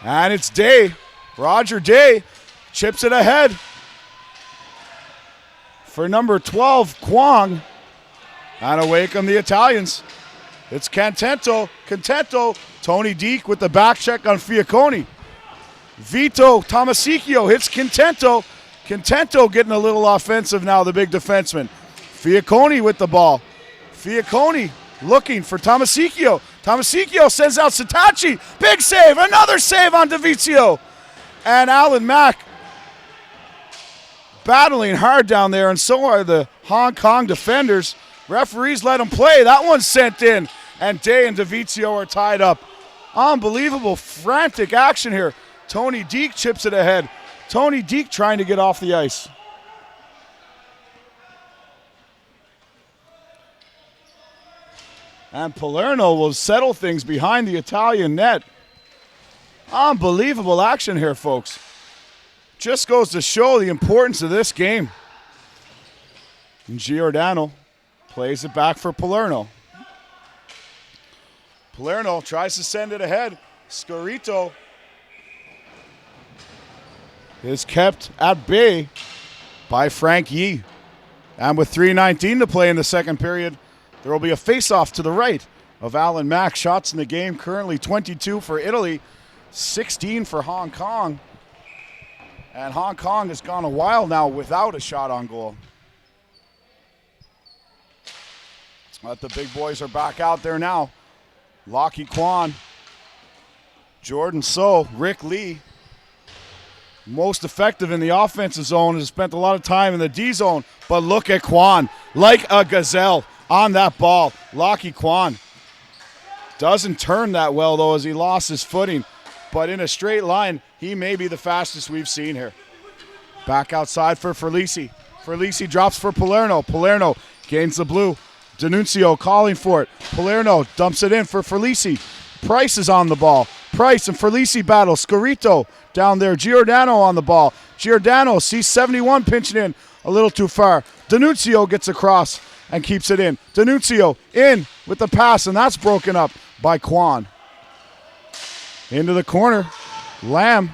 And it's Day. Roger Day chips it ahead for number 12, Kwong. And away come the Italians. It's Contento. Tony Deke with the back check on Fiacconi. Vito Tomasicchio hits Contento. Contento getting a little offensive now, the big defenseman. Fiacconi with the ball. Fiacconi looking for Tomasicchio. Tomasicchio sends out Sitachi. Big save. Another save on DeVizio. And Alan Mack battling hard down there, and so are the Hong Kong defenders. Referees let him play. That one's sent in. And Day and DeVizio are tied up. Unbelievable, frantic action here. Tony Deke chips it ahead. Tony Deke trying to get off the ice. And Palermo will settle things behind the Italian net. Unbelievable action here, folks. Just goes to show the importance of this game. And Giordano plays it back for Palermo. Palermo tries to send it ahead. Scarito is kept at bay by Frank Yee. And with 3:19 to play in the second period, there will be a face-off to the right of Alan Mack. Shots in the game currently 22 for Italy, 16 for Hong Kong. And Hong Kong has gone a while now without a shot on goal. But the big boys are back out there now. Lockie Kwan Jordan So, Rick Lee, most effective in the offensive zone, has spent a lot of time in the D zone. But look at Kwan, like a gazelle on that ball. Lockie Kwan doesn't turn that well, though, as he lost his footing. But in a straight line, he may be the fastest we've seen here. Back outside for Ferlisi. Ferlisi drops for Palerno. Palerno gains the blue. D'Annunzio calling for it. Palerno dumps it in for Ferlisi. Price is on the ball. Price and Ferlisi battle. Scarito down there. Giordano on the ball. Giordano sees 71 pinching in a little too far. D'Annunzio gets across and keeps it in. D'Annunzio in with the pass, and that's broken up by Kwan. Into the corner. Lamb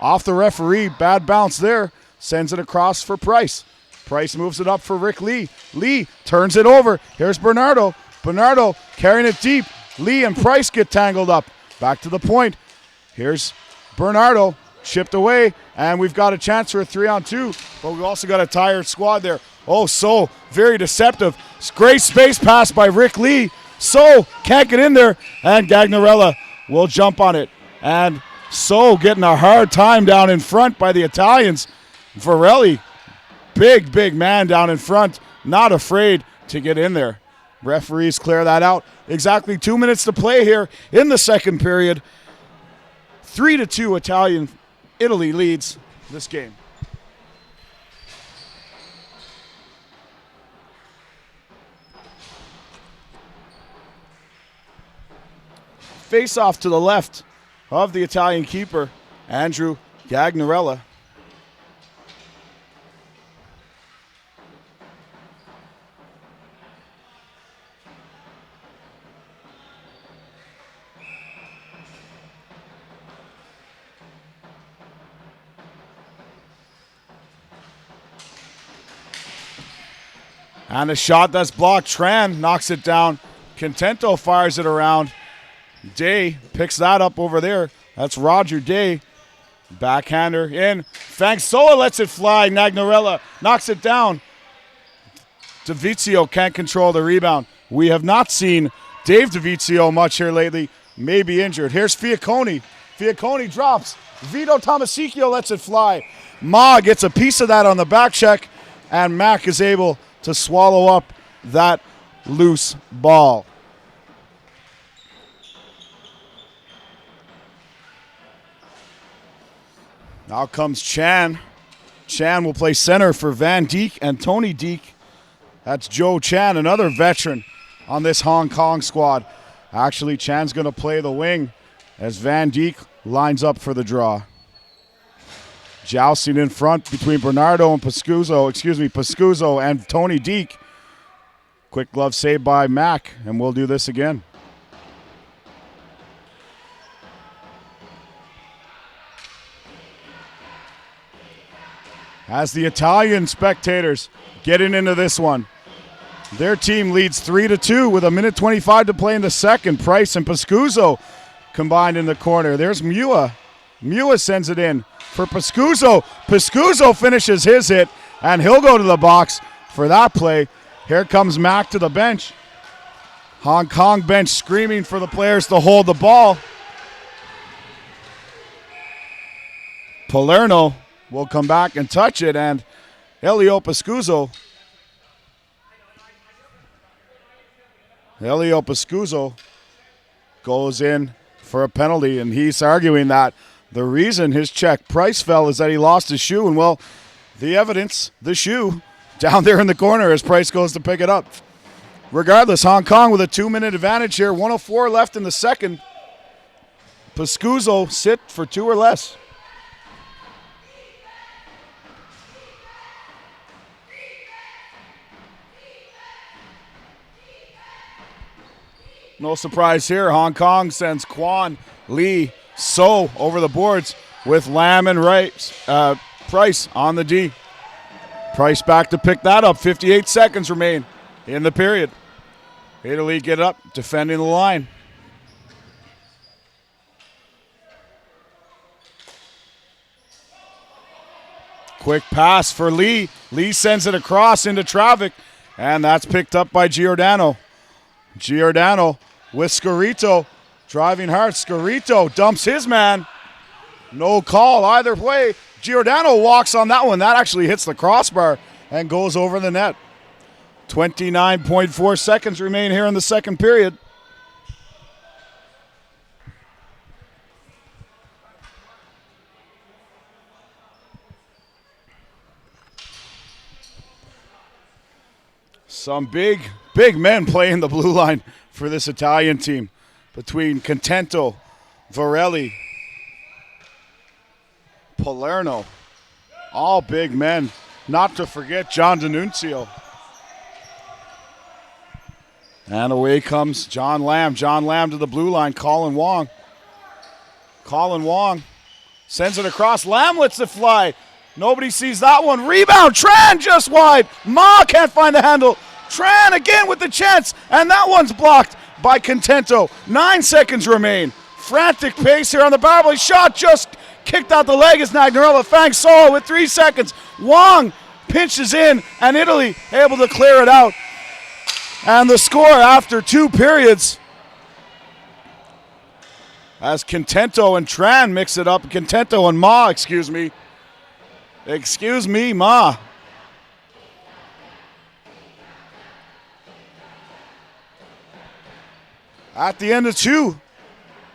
off the referee. Bad bounce there. Sends it across for Price. Price moves it up for Rick Lee. Lee turns it over. Here's Bernardo. Bernardo carrying it deep. Lee and Price get tangled up. Back to the point. Here's Bernardo. Chipped away. And we've got a chance for a 3-on-2. But we've also got a tired squad there. Oh, So very deceptive. Great space pass by Rick Lee. So can't get in there. And Gagnarella will jump on it. And So getting a hard time down in front by the Italians. Varelli, big man down in front. Not afraid to get in there. Referees clear that out. Exactly 2 minutes to play here in the second period. 3-2 Italy leads this game. Face off to the left of the Italian keeper, Andrew Gagnarella. And a shot that's blocked. Tran knocks it down. Contento fires it around. Day picks that up over there. That's Roger Day. Backhander in. Fangsoa lets it fly. Gagnarella knocks it down. DeVizio can't control the rebound. We have not seen Dave DeVizio much here lately. Maybe injured. Here's Fiacconi. Fiacconi drops. Vito Tomasicchio lets it fly. Ma gets a piece of that on the back check. And Mac is able to swallow up that loose ball. Now comes Chan. Chan will play center for Van Dijk and Tony Deke. That's Joe Chan, another veteran on this Hong Kong squad. Actually, Chan's going to play the wing as Van Dijk lines up for the draw. Jousting in front between Bernardo and Pascuzzo and Tony Deke. Quick glove save by Mac, and we'll do this again. As the Italian spectators getting into this one. Their team leads 3-2 with 1:25 to play in the second. Price and Pascuzzo combined in the corner. There's Mua. Mua sends it in for Pascuzzo. Pascuzzo finishes his hit, and he'll go to the box for that play. Here comes Mac to the bench. Hong Kong bench screaming for the players to hold the ball. Palerno will come back and touch it, and Elio Pascuzzo goes in for a penalty, and he's arguing that the reason his check Price fell is that he lost his shoe, and well, the evidence, the shoe, down there in the corner as Price goes to pick it up. Regardless, Hong Kong with a 2-minute advantage here, 1:04 left in the second. Pascuzzo sit for 2 or less. No surprise here. Hong Kong sends Kwan, Lee, So over the boards with Lamb and Price on the D. Price back to pick that up. 58 seconds remain in the period. Italy get up, defending the line. Quick pass for Lee. Lee sends it across into traffic, and that's picked up by Giordano. Giordano with Scarito Driving hard. Scarito dumps his man. No call either way. Giordano walks on that one. That actually hits the crossbar and goes over the net. 29.4 seconds remain here in the second period. Some big men playing the blue line for this Italian team between Contento, Varelli, Palerno. All big men. Not to forget John D'Annunzio. And away comes John Lamb. John Lamb to the blue line. Colin Wong. Colin Wong sends it across. Lamb lets it fly. Nobody sees that one. Rebound. Tran just wide. Ma can't find the handle. Tran again with the chance. And that one's blocked by Contento. 9 seconds remain. Frantic pace here on the power play. Shot just kicked out the leg as Nagnarella Fang saw it with 3 seconds. Wong pinches in, and Italy able to clear it out. And the score after 2 periods, as Contento and Tran mix it up. Contento and Ma, excuse me. Excuse me, Ma. At the end of 2,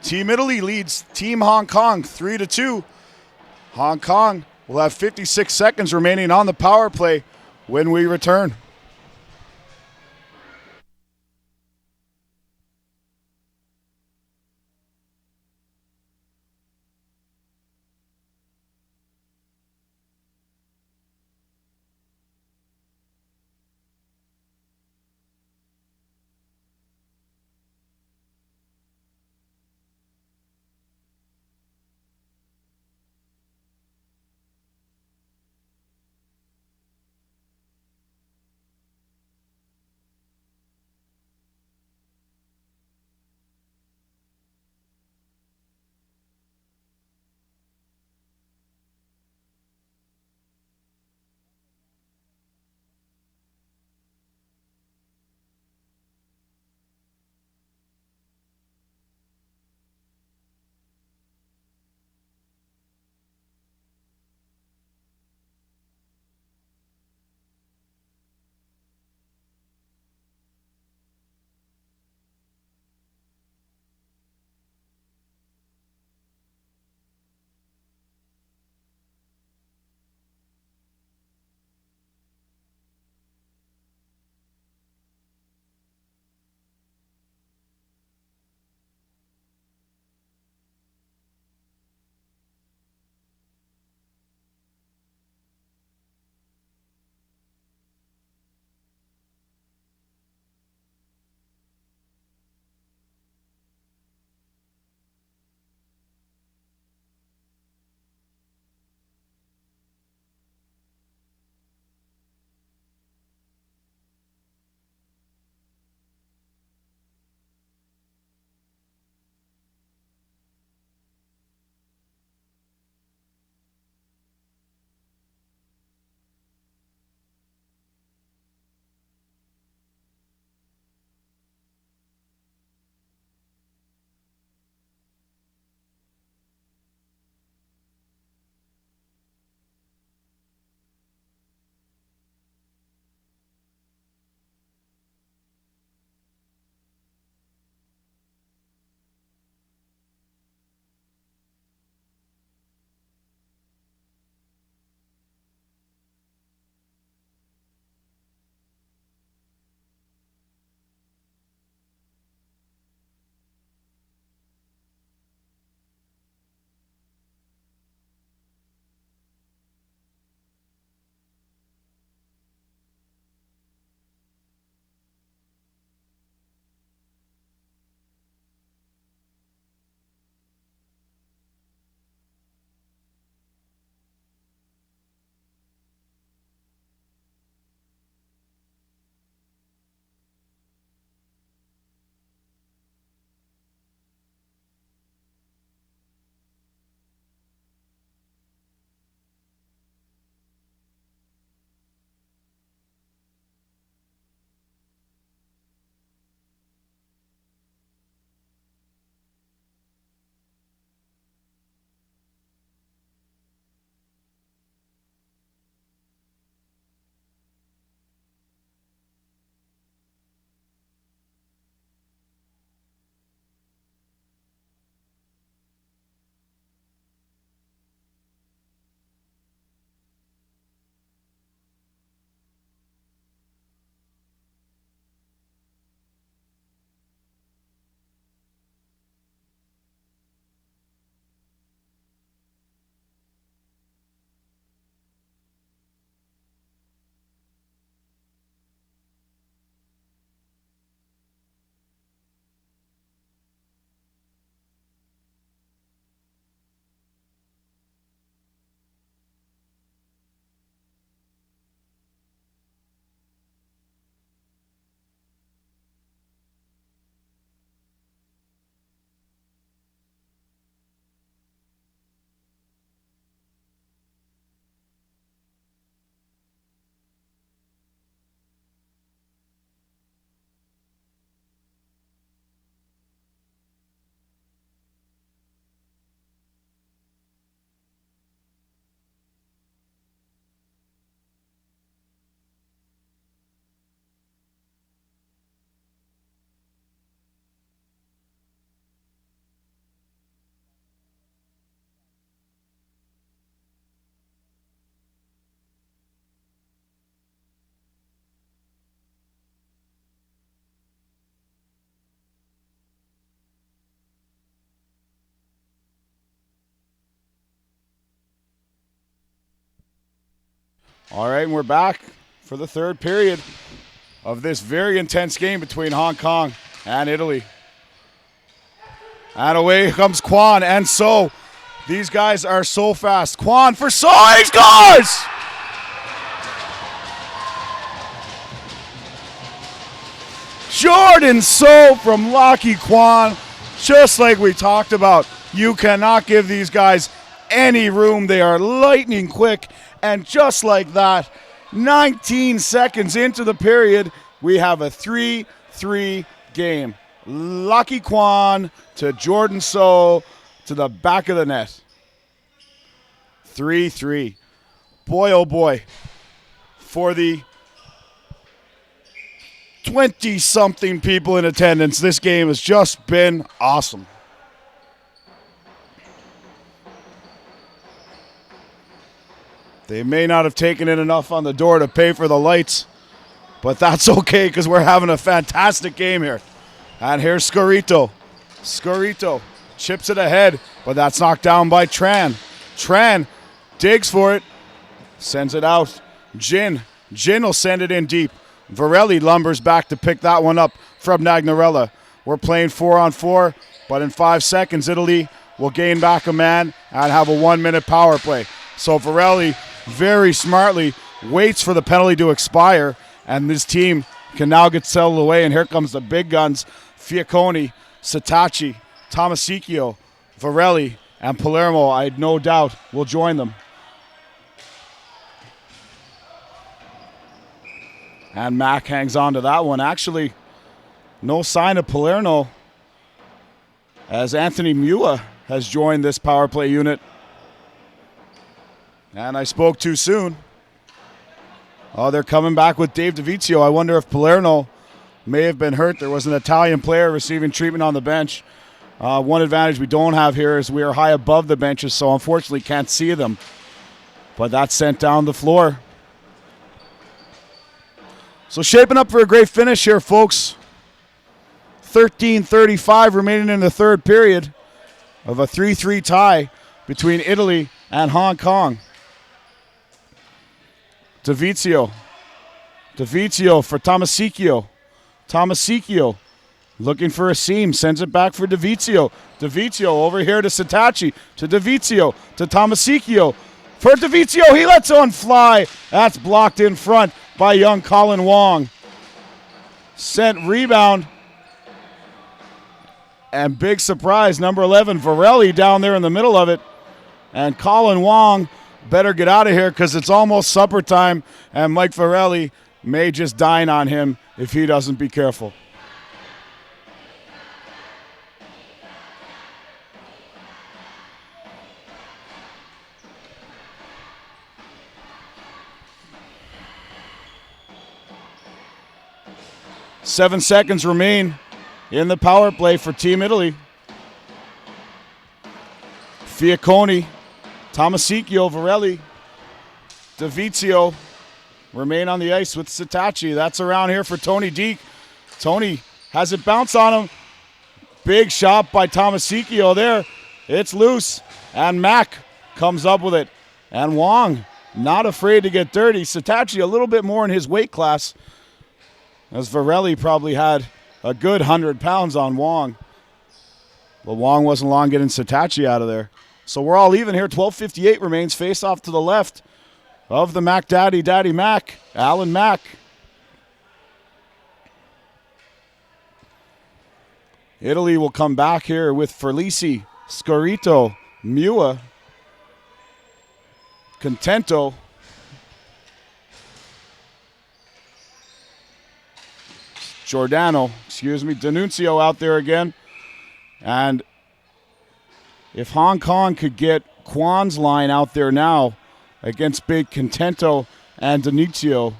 Team Italy leads Team Hong Kong 3-2. Hong Kong will have 56 seconds remaining on the power play when we return. All right, and we're back for the third period of this very intense game between Hong Kong and Italy. And away comes Kwan and So. These guys are so fast. Kwan for So, he scores! Jordan So from Lockie Kwan. Just like we talked about, you cannot give these guys any room. They are lightning quick. And just like that, 19 seconds into the period, we have a 3-3 game. Lockie Kwan to Jordan So to the back of the net. 3-3. Boy, oh boy. For the 20-something people in attendance, this game has just been awesome. They may not have taken in enough on the door to pay for the lights, but that's okay because we're having a fantastic game here. And here's Scorito. Scorito chips it ahead, but that's knocked down by Tran. Tran digs for it, sends it out. Jin will send it in deep. Varelli lumbers back to pick that one up from Nagnarella. We're playing 4-on-4, but in 5 seconds, Italy will gain back a man and have a 1-minute power play. So Varelli very smartly waits for the penalty to expire, and this team can now get settled away. And here comes the big guns. Fiacconi, Satachi, Tomasicchio, Varelli, and Palermo, I had no doubt, will join them. And Mack hangs on to that one. Actually, no sign of Palermo as Anthony Mua has joined this power play unit. And I spoke too soon. Oh, they're coming back with Dave DiVizio. I wonder if Palermo may have been hurt. There was an Italian player receiving treatment on the bench. One advantage we don't have here is we are high above the benches, so unfortunately can't see them. But that's sent down the floor. So shaping up for a great finish here, folks. 13:35 remaining in the third period of a 3-3 tie between Italy and Hong Kong. DiVizio for Tomasicchio. Tomasicchio looking for a seam, sends it back for DiVizio. DiVizio over here to Satachi, to DiVizio, to Tomasicchio. For DiVizio, he lets one fly. That's blocked in front by young Colin Wong. Sent rebound. And big surprise, number 11, Varelli down there in the middle of it. And Colin Wong better get out of here because it's almost supper time, and Mike Varelli may just dine on him if he doesn't be careful. Seven seconds remain in the power play for Team Italy. Fiacconi, Tomasicchio, Varelli, DiVizio remain on the ice with Satachi. That's around here for Tony Deek. Tony has it bounce on him. Big shot by Tomasicchio there. It's loose, and Mack comes up with it. And Wong not afraid to get dirty. Satachi a little bit more in his weight class, as Varelli probably had a good 100 pounds on Wong. But Wong wasn't long getting Satachi out of there. So we're all even here. 12:58 remains. Face off to the left of the Mac Daddy Mack, Alan Mack. Italy will come back here with Ferlisi, Scorito, Mua, Contento, D'Annunzio out there again. And if Hong Kong could get Kwan's line out there now against big Contento and D'Annunzio,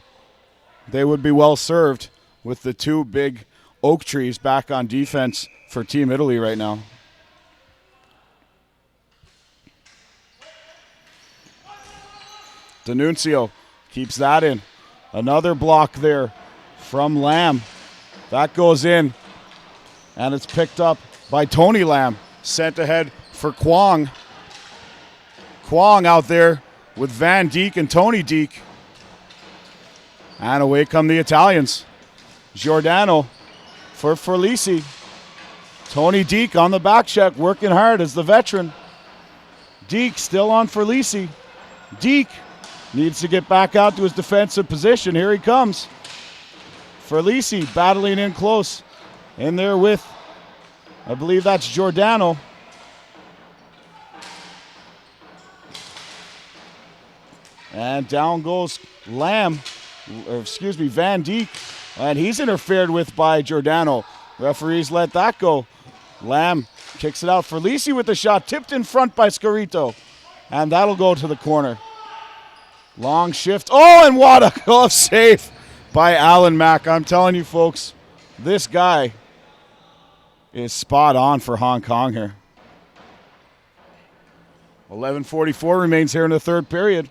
they would be well served with the two big oak trees back on defense for Team Italy right now. D'Annunzio keeps that in. Another block there from Lamb. That goes in, and it's picked up by Tony Lamb. Sent ahead for Kwong. Kwong out there with Van Dijk and Tony Dijk. And away come the Italians. Giordano for Ferlisi. Tony Deke on the back check, working hard as the veteran. Deke still on Ferlisi. Deke needs to get back out to his defensive position. Here he comes. Ferlisi battling in close. In there with, I believe that's Giordano. And down goes Van Dijk. And he's interfered with by Giordano. Referees let that go. Lamb kicks it out. Ferlisi with the shot, tipped in front by Scarito. And that'll go to the corner. Long shift. Oh, and what a glove save by Alan Mack. I'm telling you, folks, this guy is spot on for Hong Kong here. 11:44 remains here in the third period.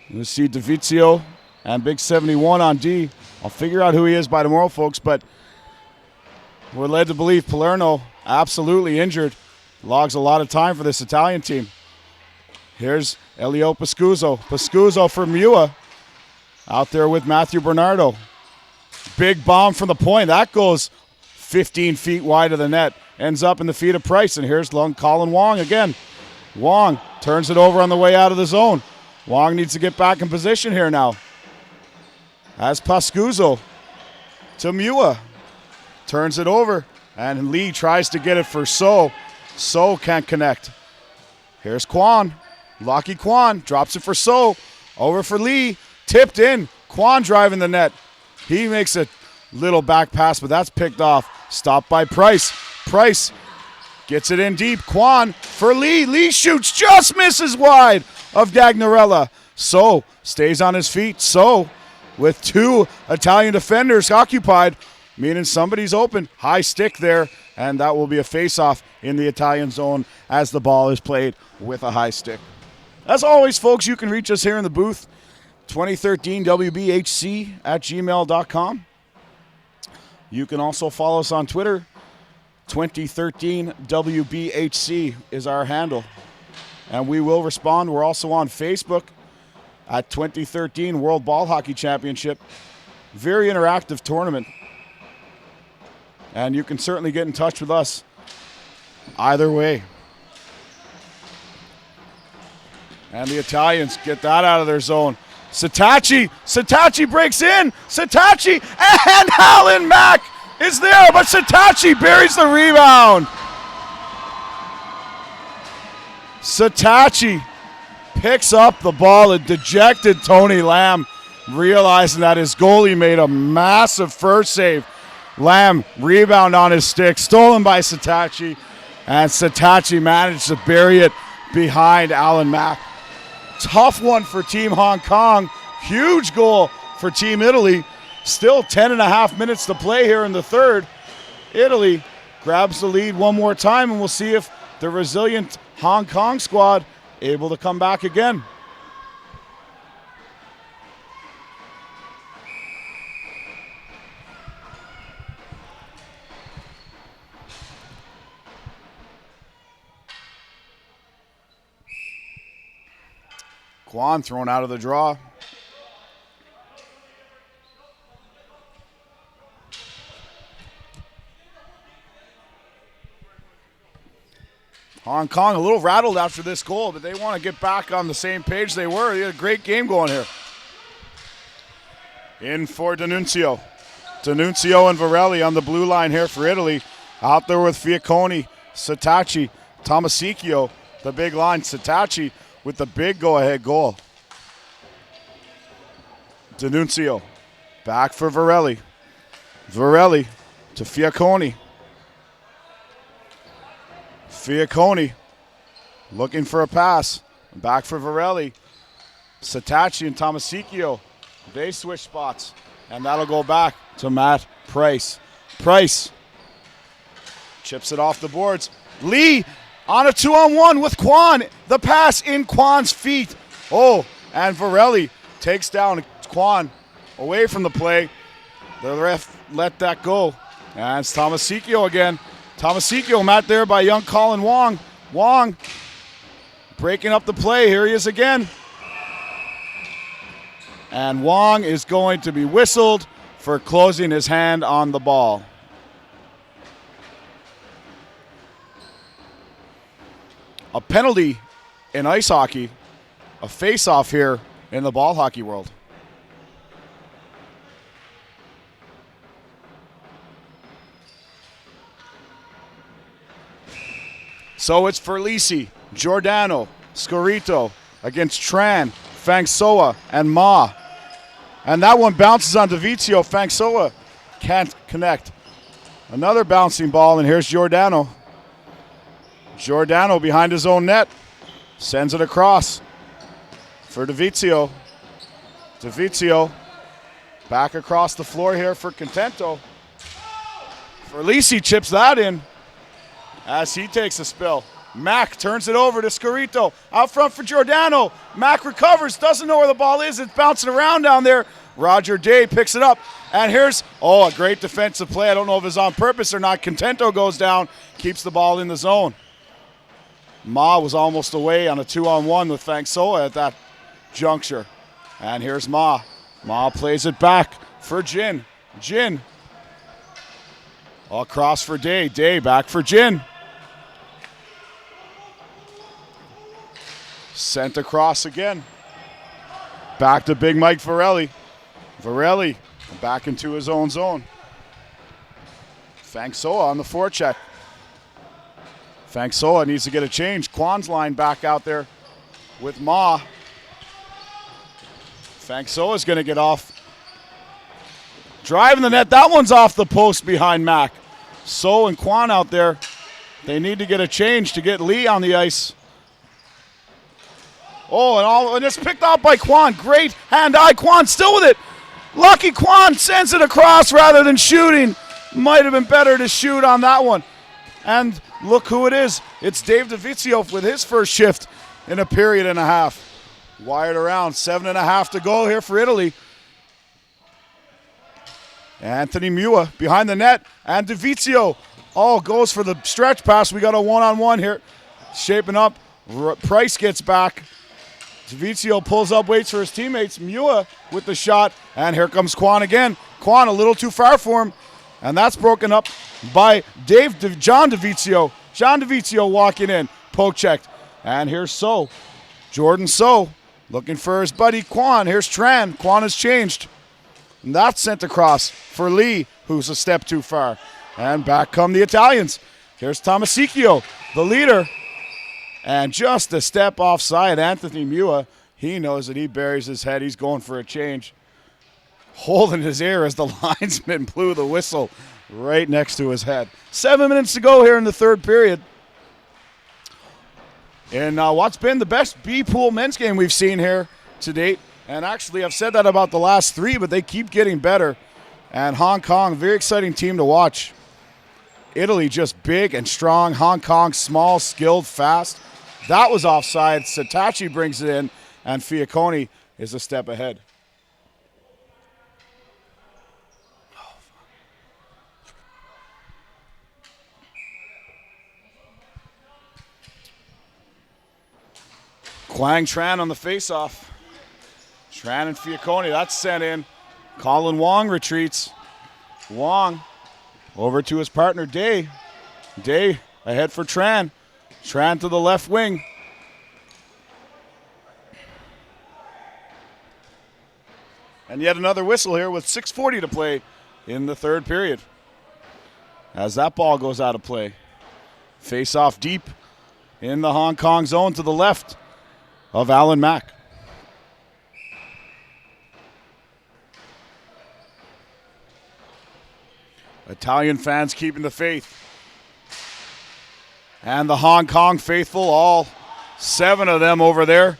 You see DeVizio and Big 71 on D. I'll figure out who he is by tomorrow, folks, but we're led to believe Palermo absolutely injured. Logs a lot of time for this Italian team. Here's Elio Pascuzzo. Pascuzzo for Mua. Out there with Matthew Bernardo. Big bomb from the point. That goes 15 feet wide of the net. Ends up in the feet of Price. And here's Colin Wong again. Wong turns it over on the way out of the zone. Wong needs to get back in position here now. As Pascuzzo to Mua. Turns it over. And Lee tries to get it for So. So can't connect. Here's Kwan. Lockie Kwan drops it for So. Over for Lee. Tipped in. Kwan driving the net. He makes a little back pass, but that's picked off. Stopped by Price. Price gets it in deep. Kwan for Lee. Lee shoots, just misses wide of Gagnarella. So stays on his feet. So with two Italian defenders occupied, meaning somebody's open. High stick there, and that will be a face-off in the Italian zone as the ball is played with a high stick. As always, folks, you can reach us here in the booth. 2013WBHC@gmail.com. You can also follow us on Twitter. 2013WBHC is our handle. And we will respond. We're also on Facebook at 2013 World Ball Hockey Championship. Very interactive tournament. And you can certainly get in touch with us either way. And the Italians get that out of their zone. Satachi breaks in. Satachi and Alan Mack is there, but Satachi buries the rebound. Satachi picks up the ball. A dejected Tony Lamb, realizing that his goalie made a massive first save. Lamb rebound on his stick, stolen by Satachi, and Satachi managed to bury it behind Alan Mack. Tough one for Team Hong Kong. Huge goal for Team Italy. Still 10.5 minutes to play here in the third. Italy grabs the lead one more time, and we'll see if the resilient Hong Kong squad able to come back again. Kwan thrown out of the draw. Hong Kong a little rattled after this goal, but they want to get back on the same page they were. They had a great game going here. In for D'Annunzio. D'Annunzio and Varelli on the blue line here for Italy. Out there with Fiacconi, Satachi, Tomasicchio, the big line. Satachi with the big go-ahead goal. D'Annunzio back for Varelli. Varelli to Fiacconi. Fiacconi looking for a pass. Back for Varelli. Satachi and Tomasicchio, they switch spots. And that'll go back to Matt Price. Price chips it off the boards. Lee on a 2-on-1 with Kwan. The pass in Kwan's feet. Oh, and Varelli takes down Kwan away from the play. The ref let that go. And it's Tomasicchio again. Tomasicchio met there by young Colin Wong. Wong breaking up the play. Here he is again. And Wong is going to be whistled for closing his hand on the ball. A penalty in ice hockey, a face-off here in the ball hockey world. So it's Ferlisi, Giordano, Scorito against Tran, Fangsoa, and Ma. And that one bounces on Davizio. Fangsoa can't connect. Another bouncing ball, and here's Giordano. Giordano behind his own net. Sends it across for Davizio. Davizio back across the floor here for Contento. Ferlisi chips that in as he takes a spill. Mack turns it over to Scorito. Out front for Giordano. Mack recovers, doesn't know where the ball is. It's bouncing around down there. Roger Day picks it up. And here's, a great defensive play. I don't know if it's on purpose or not. Contento goes down, keeps the ball in the zone. Ma was almost away on a 2-on-1 with Fangsoa at that juncture. And here's Ma. Ma plays it back for Jin. Jin. Across for Day. Day back for Jin. Sent across again. Back to Big Mike Varelli. Varelli back into his own zone. Fangsoa on the forecheck. Fangsoa needs to get a change. Kwan's line back out there with Ma. Fangsoa's going to get off. Driving the net. That one's off the post behind Mack. So and Kwan out there. They need to get a change to get Lee on the ice. And it's picked off by Kwan. Great hand-eye. Kwan still with it. Lucky Kwan sends it across rather than shooting. Might have been better to shoot on that one. And look who it is. It's Dave Davizio with his first shift in a period and a half. Wired around. 7.5 to go here for Italy. Anthony Mua behind the net. And Davizio goes for the stretch pass. We got a one-on-one here. Shaping up. Price gets back. Davizio pulls up, waits for his teammates. Mua with the shot, and here comes Kwan again. Kwan a little too far for him, and that's broken up by John Davizio. John Davizio walking in, poke checked, and here's So. Jordan So looking for his buddy Kwan. Here's Tran. Kwan has changed, and that's sent across for Lee, who's a step too far. And back come the Italians. Here's Tomasicchio, the leader. And just a step offside, Anthony Mua, he knows that he buries his head. He's going for a change. Holding his ear as the linesman blew the whistle right next to his head. 7 minutes to go here in the third period. And what's been the best B-Pool men's game we've seen here to date. And actually, I've said that about the last three, but they keep getting better. And Hong Kong, very exciting team to watch. Italy just big and strong. Hong Kong small, skilled, fast. That was offside. Satachi brings it in, and Fiacconi is a step ahead. Kwang Tran on the faceoff. Tran and Fiacconi, that's sent in. Colin Wong retreats. Wong over to his partner, Day. Day ahead for Tran. Tran to the left wing. And yet another whistle here with 6:40 to play in the third period. As that ball goes out of play. Face off deep in the Hong Kong zone to the left of Alan Mack. Italian fans keeping the faith. And the Hong Kong faithful, all 7 of them over there,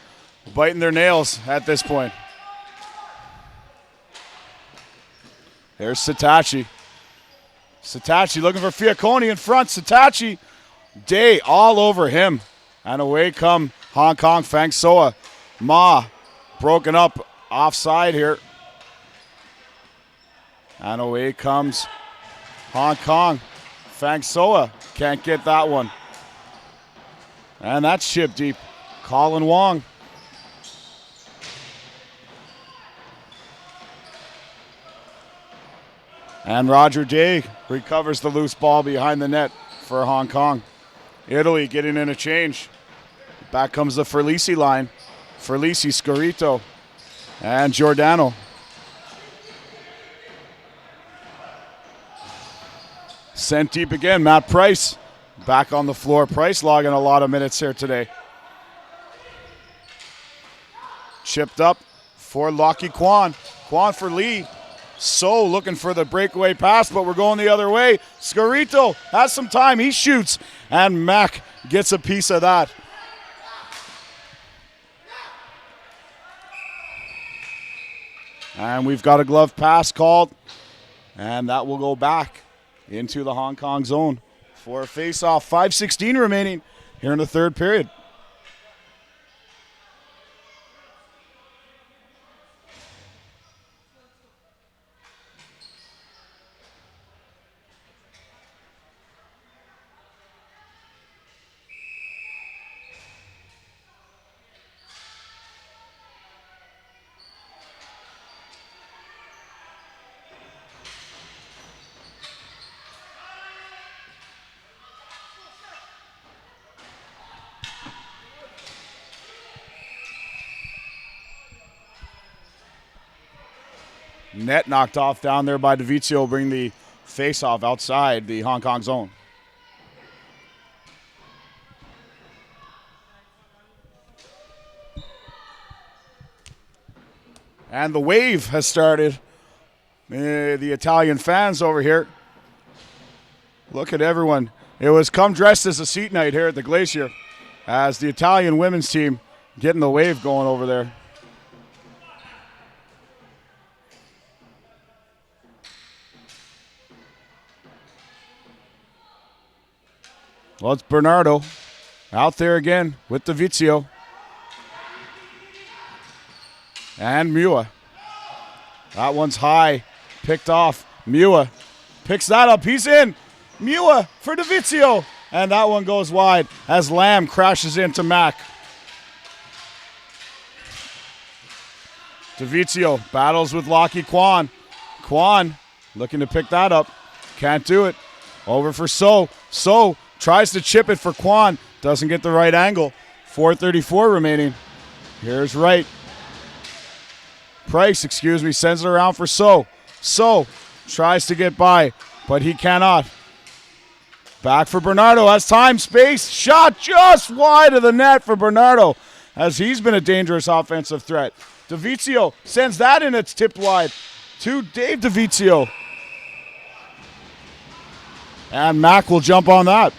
biting their nails at this point. There's Satachi. Satachi looking for Fiacconi in front. Satachi, Day all over him. And away come Hong Kong Fangsoa. Ma broken up offside here. And away comes Hong Kong. Fangsoa can't get that one. And that's chip deep. Colin Wong. And Roger Day recovers the loose ball behind the net for Hong Kong. Italy getting in a change. Back comes the Ferlisi line. Ferlisi, Scorito, and Giordano. Sent deep again. Matt Price back on the floor. Price logging a lot of minutes here today. Chipped up for Lockie Kwan. Kwan for Lee. So looking for the breakaway pass, but we're going the other way. Scorito has some time. He shoots, and Mack gets a piece of that. And we've got a glove pass called, and that will go back into the Hong Kong zone for a face-off. 5:16 remaining here in the third period. Net knocked off down there by DeVizio, bring the face-off outside the Hong Kong zone. And the wave has started. The Italian fans over here. Look at everyone. It was come dressed as a seat night here at the Glacier as the Italian women's team getting the wave going over there. Well, it's Bernardo out there again with DeVizio. And Mua. That one's high. Picked off. Mua picks that up. He's in. Mua for DeVizio. And that one goes wide as Lamb crashes into Mack. DeVizio battles with Lockie Kwan. Kwan looking to pick that up. Can't do it. Over for So. So tries to chip it for Kwan. Doesn't get the right angle. 4:34 remaining. Here's Wright. Price, sends it around for So. So tries to get by, but he cannot. Back for Bernardo. Has time, space. Shot just wide of the net for Bernardo, as he's been a dangerous offensive threat. DeVizio sends that in. It's tipped wide to Dave DeVizio. And Mack will jump on that.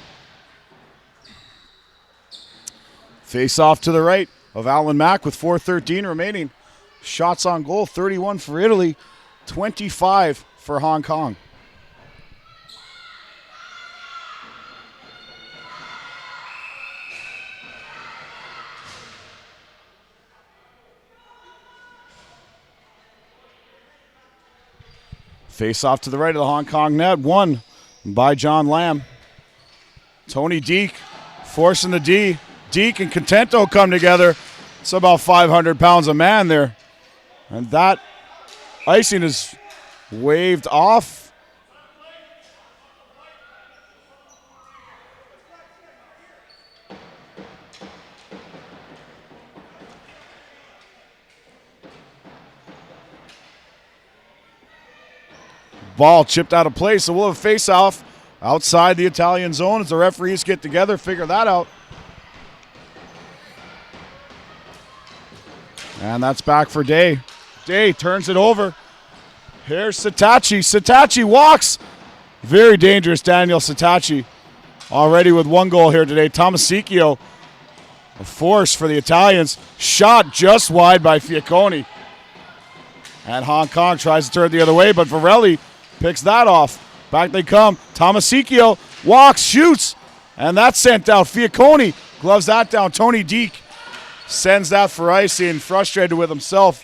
Face off to the right of Alan Mack with 4:13 remaining. Shots on goal, 31 for Italy, 25 for Hong Kong. Face off to the right of the Hong Kong net, won by John Lamb. Tony Deek forcing the D. Deek and Contento come together. It's about 500 pounds a man there. And that icing is waved off. Ball chipped out of play, so we'll have a face-off outside the Italian zone as the referees get together, figure that out. And that's back for Day. Day turns it over. Here's Sitachi. Sitachi walks. Very dangerous, Daniel Sitachi. Already with one goal here today. Tomasicchio, a force for the Italians. Shot just wide by Fiacconi. And Hong Kong tries to turn it the other way, but Varelli picks that off. Back they come. Tomasicchio walks, shoots, and that's sent out. Fiacconi gloves that down. Tony Deek sends that for icing, frustrated with himself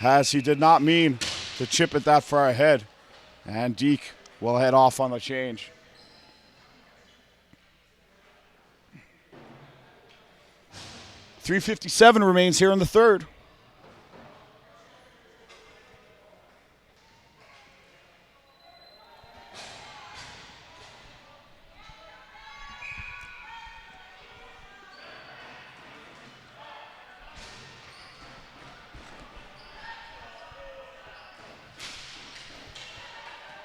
as he did not mean to chip it that far ahead. And Deek will head off on the change. .357 remains here in the third.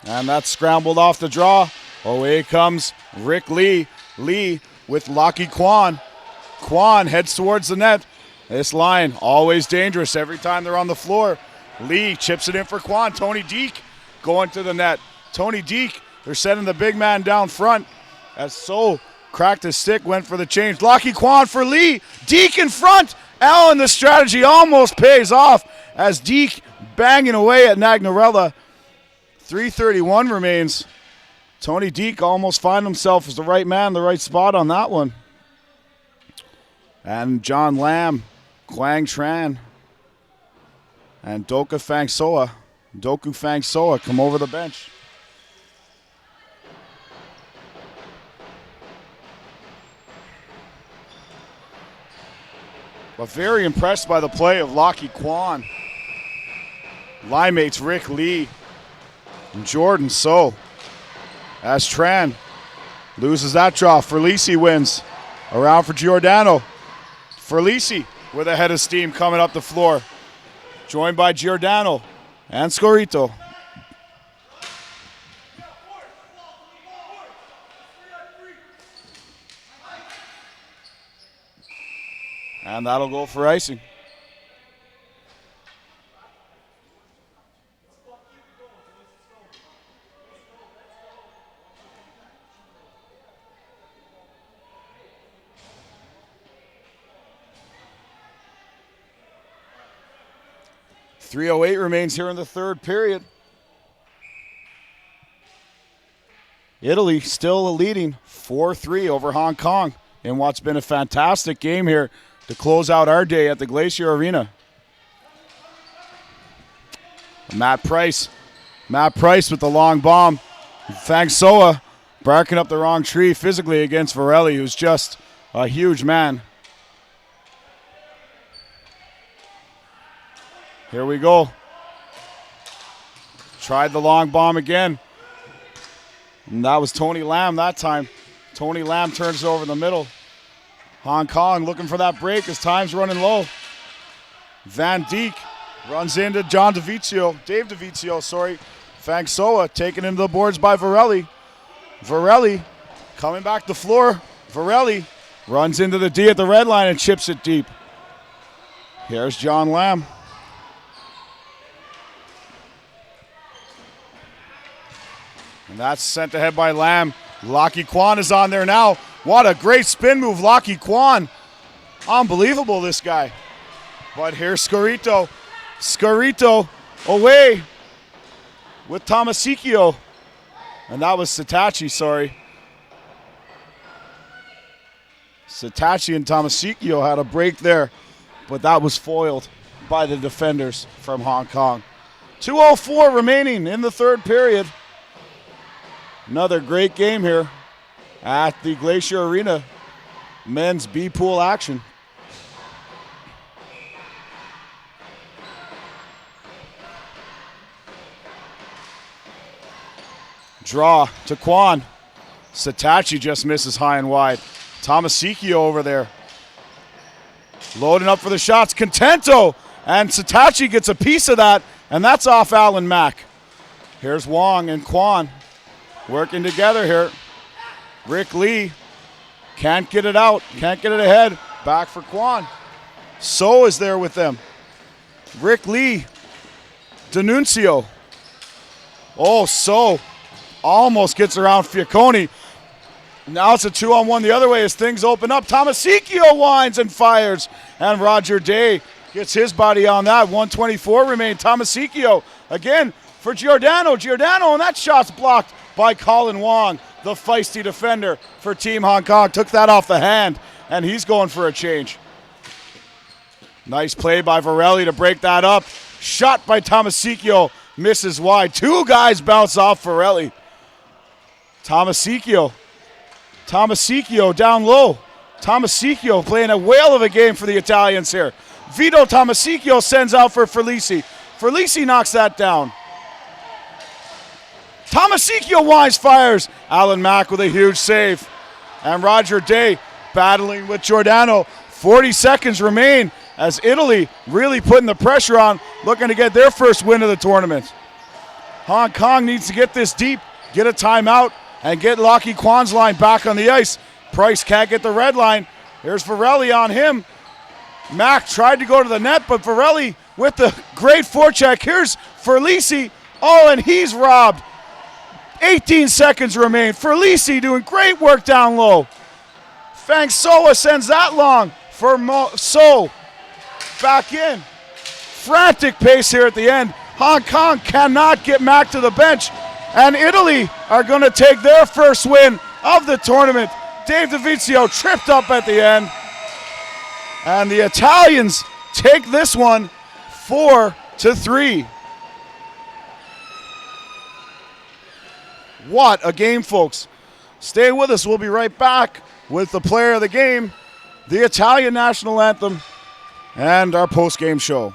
And that's scrambled off the draw. Away comes Rick Lee. Lee with Lockie Kwan. Kwan heads towards the net. This line, always dangerous every time they're on the floor. Lee chips it in for Kwan. Tony Deek going to the net. Tony Deek, they're sending the big man down front. As So cracked his stick, went for the change. Lockie Kwan for Lee. Deek in front. Allen, the strategy almost pays off as Deek banging away at Nagnarella. 3:31 remains. Tony Deek almost found himself as the right man, the right spot on that one. And John Lam, Quang Tran, and Doku Fang Soa come over the bench. But very impressed by the play of Lockie Kwan. Line mates Rick Lee and Jordan So. As Tran loses that draw, Ferlisi wins. Around for Giordano. Ferlisi with a head of steam coming up the floor. Joined by Giordano and Scorito. And that'll go for icing. .308 remains here in the third period. Italy still leading 4-3 over Hong Kong in what's been a fantastic game here to close out our day at the Glacier Arena. Matt Price with the long bomb. Fangsoa barking up the wrong tree physically against Varelli, who's just a huge man. Here we go. Tried the long bomb again. And that was Tony Lam that time. Tony Lam turns it over the middle. Hong Kong looking for that break as time's running low. Van Dijk runs into Dave DeVizio. Fangsoa taken into the boards by Varelli. Varelli coming back the floor. Varelli runs into the D at the red line and chips it deep. Here's John Lam. And that's sent ahead by Lam. Lockie Kwan is on there now. What a great spin move, Lockie Kwan. Unbelievable, this guy. But here's Scorito. Scorito away with Tomasicchio. And that was Sitachi, sorry. Sitachi and Tomasicchio had a break there, but that was foiled by the defenders from Hong Kong. 2:04 remaining in the third period. Another great game here at the Glacier Arena. Men's B-pool action. Draw to Kwan. Sitachi just misses high and wide. Tomasicchio over there. Loading up for the shots. Contento. And Sitachi gets a piece of that, and that's off Alan Mack. Here's Wong and Kwan working together here. Rick Lee can't get it out, can't get it ahead. Back for Kwan. So is there with them. Rick Lee, D'Annunzio. Oh, So almost gets around Fiacconi. Now it's a 2-on-1 the other way as things open up. Tomasicchio winds and fires. And Roger Day gets his body on that. 1:24 remain. Tomasicchio again for Giordano. Giordano, and that shot's blocked by Colin Wong, the feisty defender for Team Hong Kong. Took that off the hand, and he's going for a change. Nice play by Varelli to break that up. Shot by Tomasicchio, misses wide. Two guys bounce off Varelli. Tomasicchio down low. Tomasicchio playing a whale of a game for the Italians here. Vito Tomasicchio sends out for Ferlisi. Ferlisi knocks that down. Tomasicchio winds, fires. Alan Mack with a huge save. And Roger Day battling with Giordano. 40 seconds remain as Italy really putting the pressure on, looking to get their first win of the tournament. Hong Kong needs to get this deep, get a timeout, and get Lockie Kwan's line back on the ice. Price can't get the red line. There's Varelli on him. Mack tried to go to the net, but Varelli with the great forecheck. Here's Ferlisi. Oh, and he's robbed. 18 seconds remain. Ferlisi doing great work down low. Fang Soa sends that long for So. Back in. Frantic pace here at the end. Hong Kong cannot get Mack to the bench. And Italy are going to take their first win of the tournament. Dave DeVizio tripped up at the end. And the Italians take this one 4-3. What a game, folks. Stay with us. We'll be right back with the player of the game, the Italian national anthem, and our post-game show.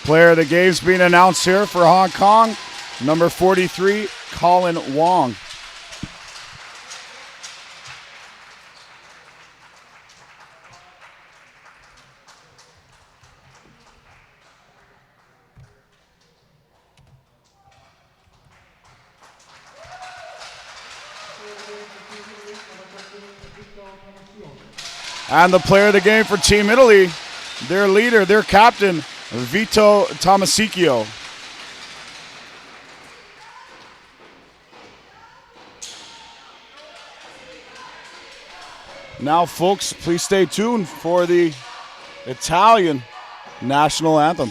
Player of the game's being announced here for Hong Kong. Number 43, Colin Wong. And the player of the game for Team Italy, their leader, their captain, Vito Tomasicchio. Now, folks, please stay tuned for the Italian national anthem.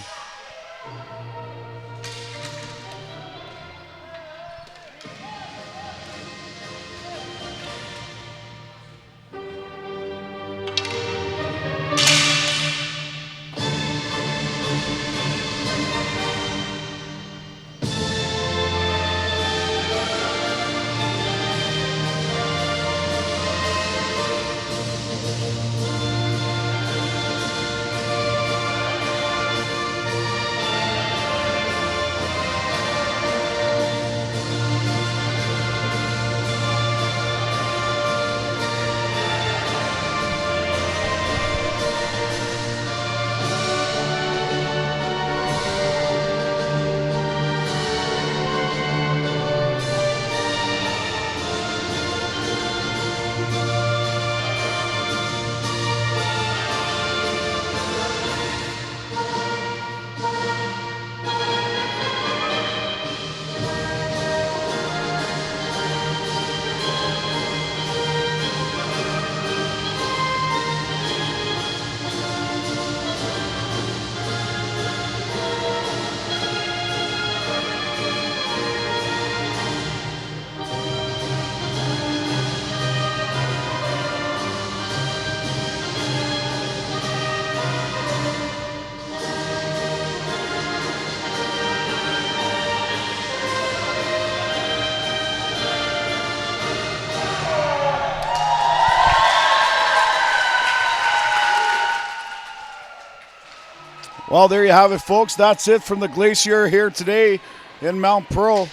Well, there you have it, folks. That's it from the Glacier here today in Mount Pearl.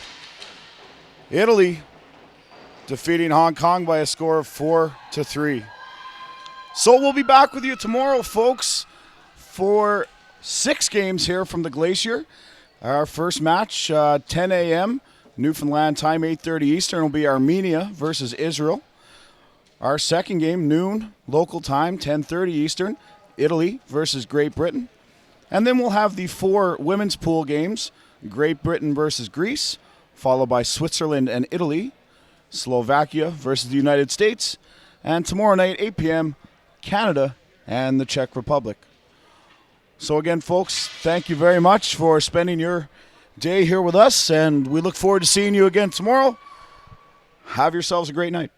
Italy defeating Hong Kong by a score of 4-3. So we'll be back with you tomorrow, folks, for 6 games here from the Glacier. Our first match, 10 a.m. Newfoundland time, 8:30 Eastern, will be Armenia versus Israel. Our second game, noon local time, 10:30 Eastern, Italy versus Great Britain. And then we'll have the 4 women's pool games, Great Britain versus Greece, followed by Switzerland and Italy, Slovakia versus the United States, and tomorrow night, 8 p.m., Canada and the Czech Republic. So again, folks, thank you very much for spending your day here with us, and we look forward to seeing you again tomorrow. Have yourselves a great night.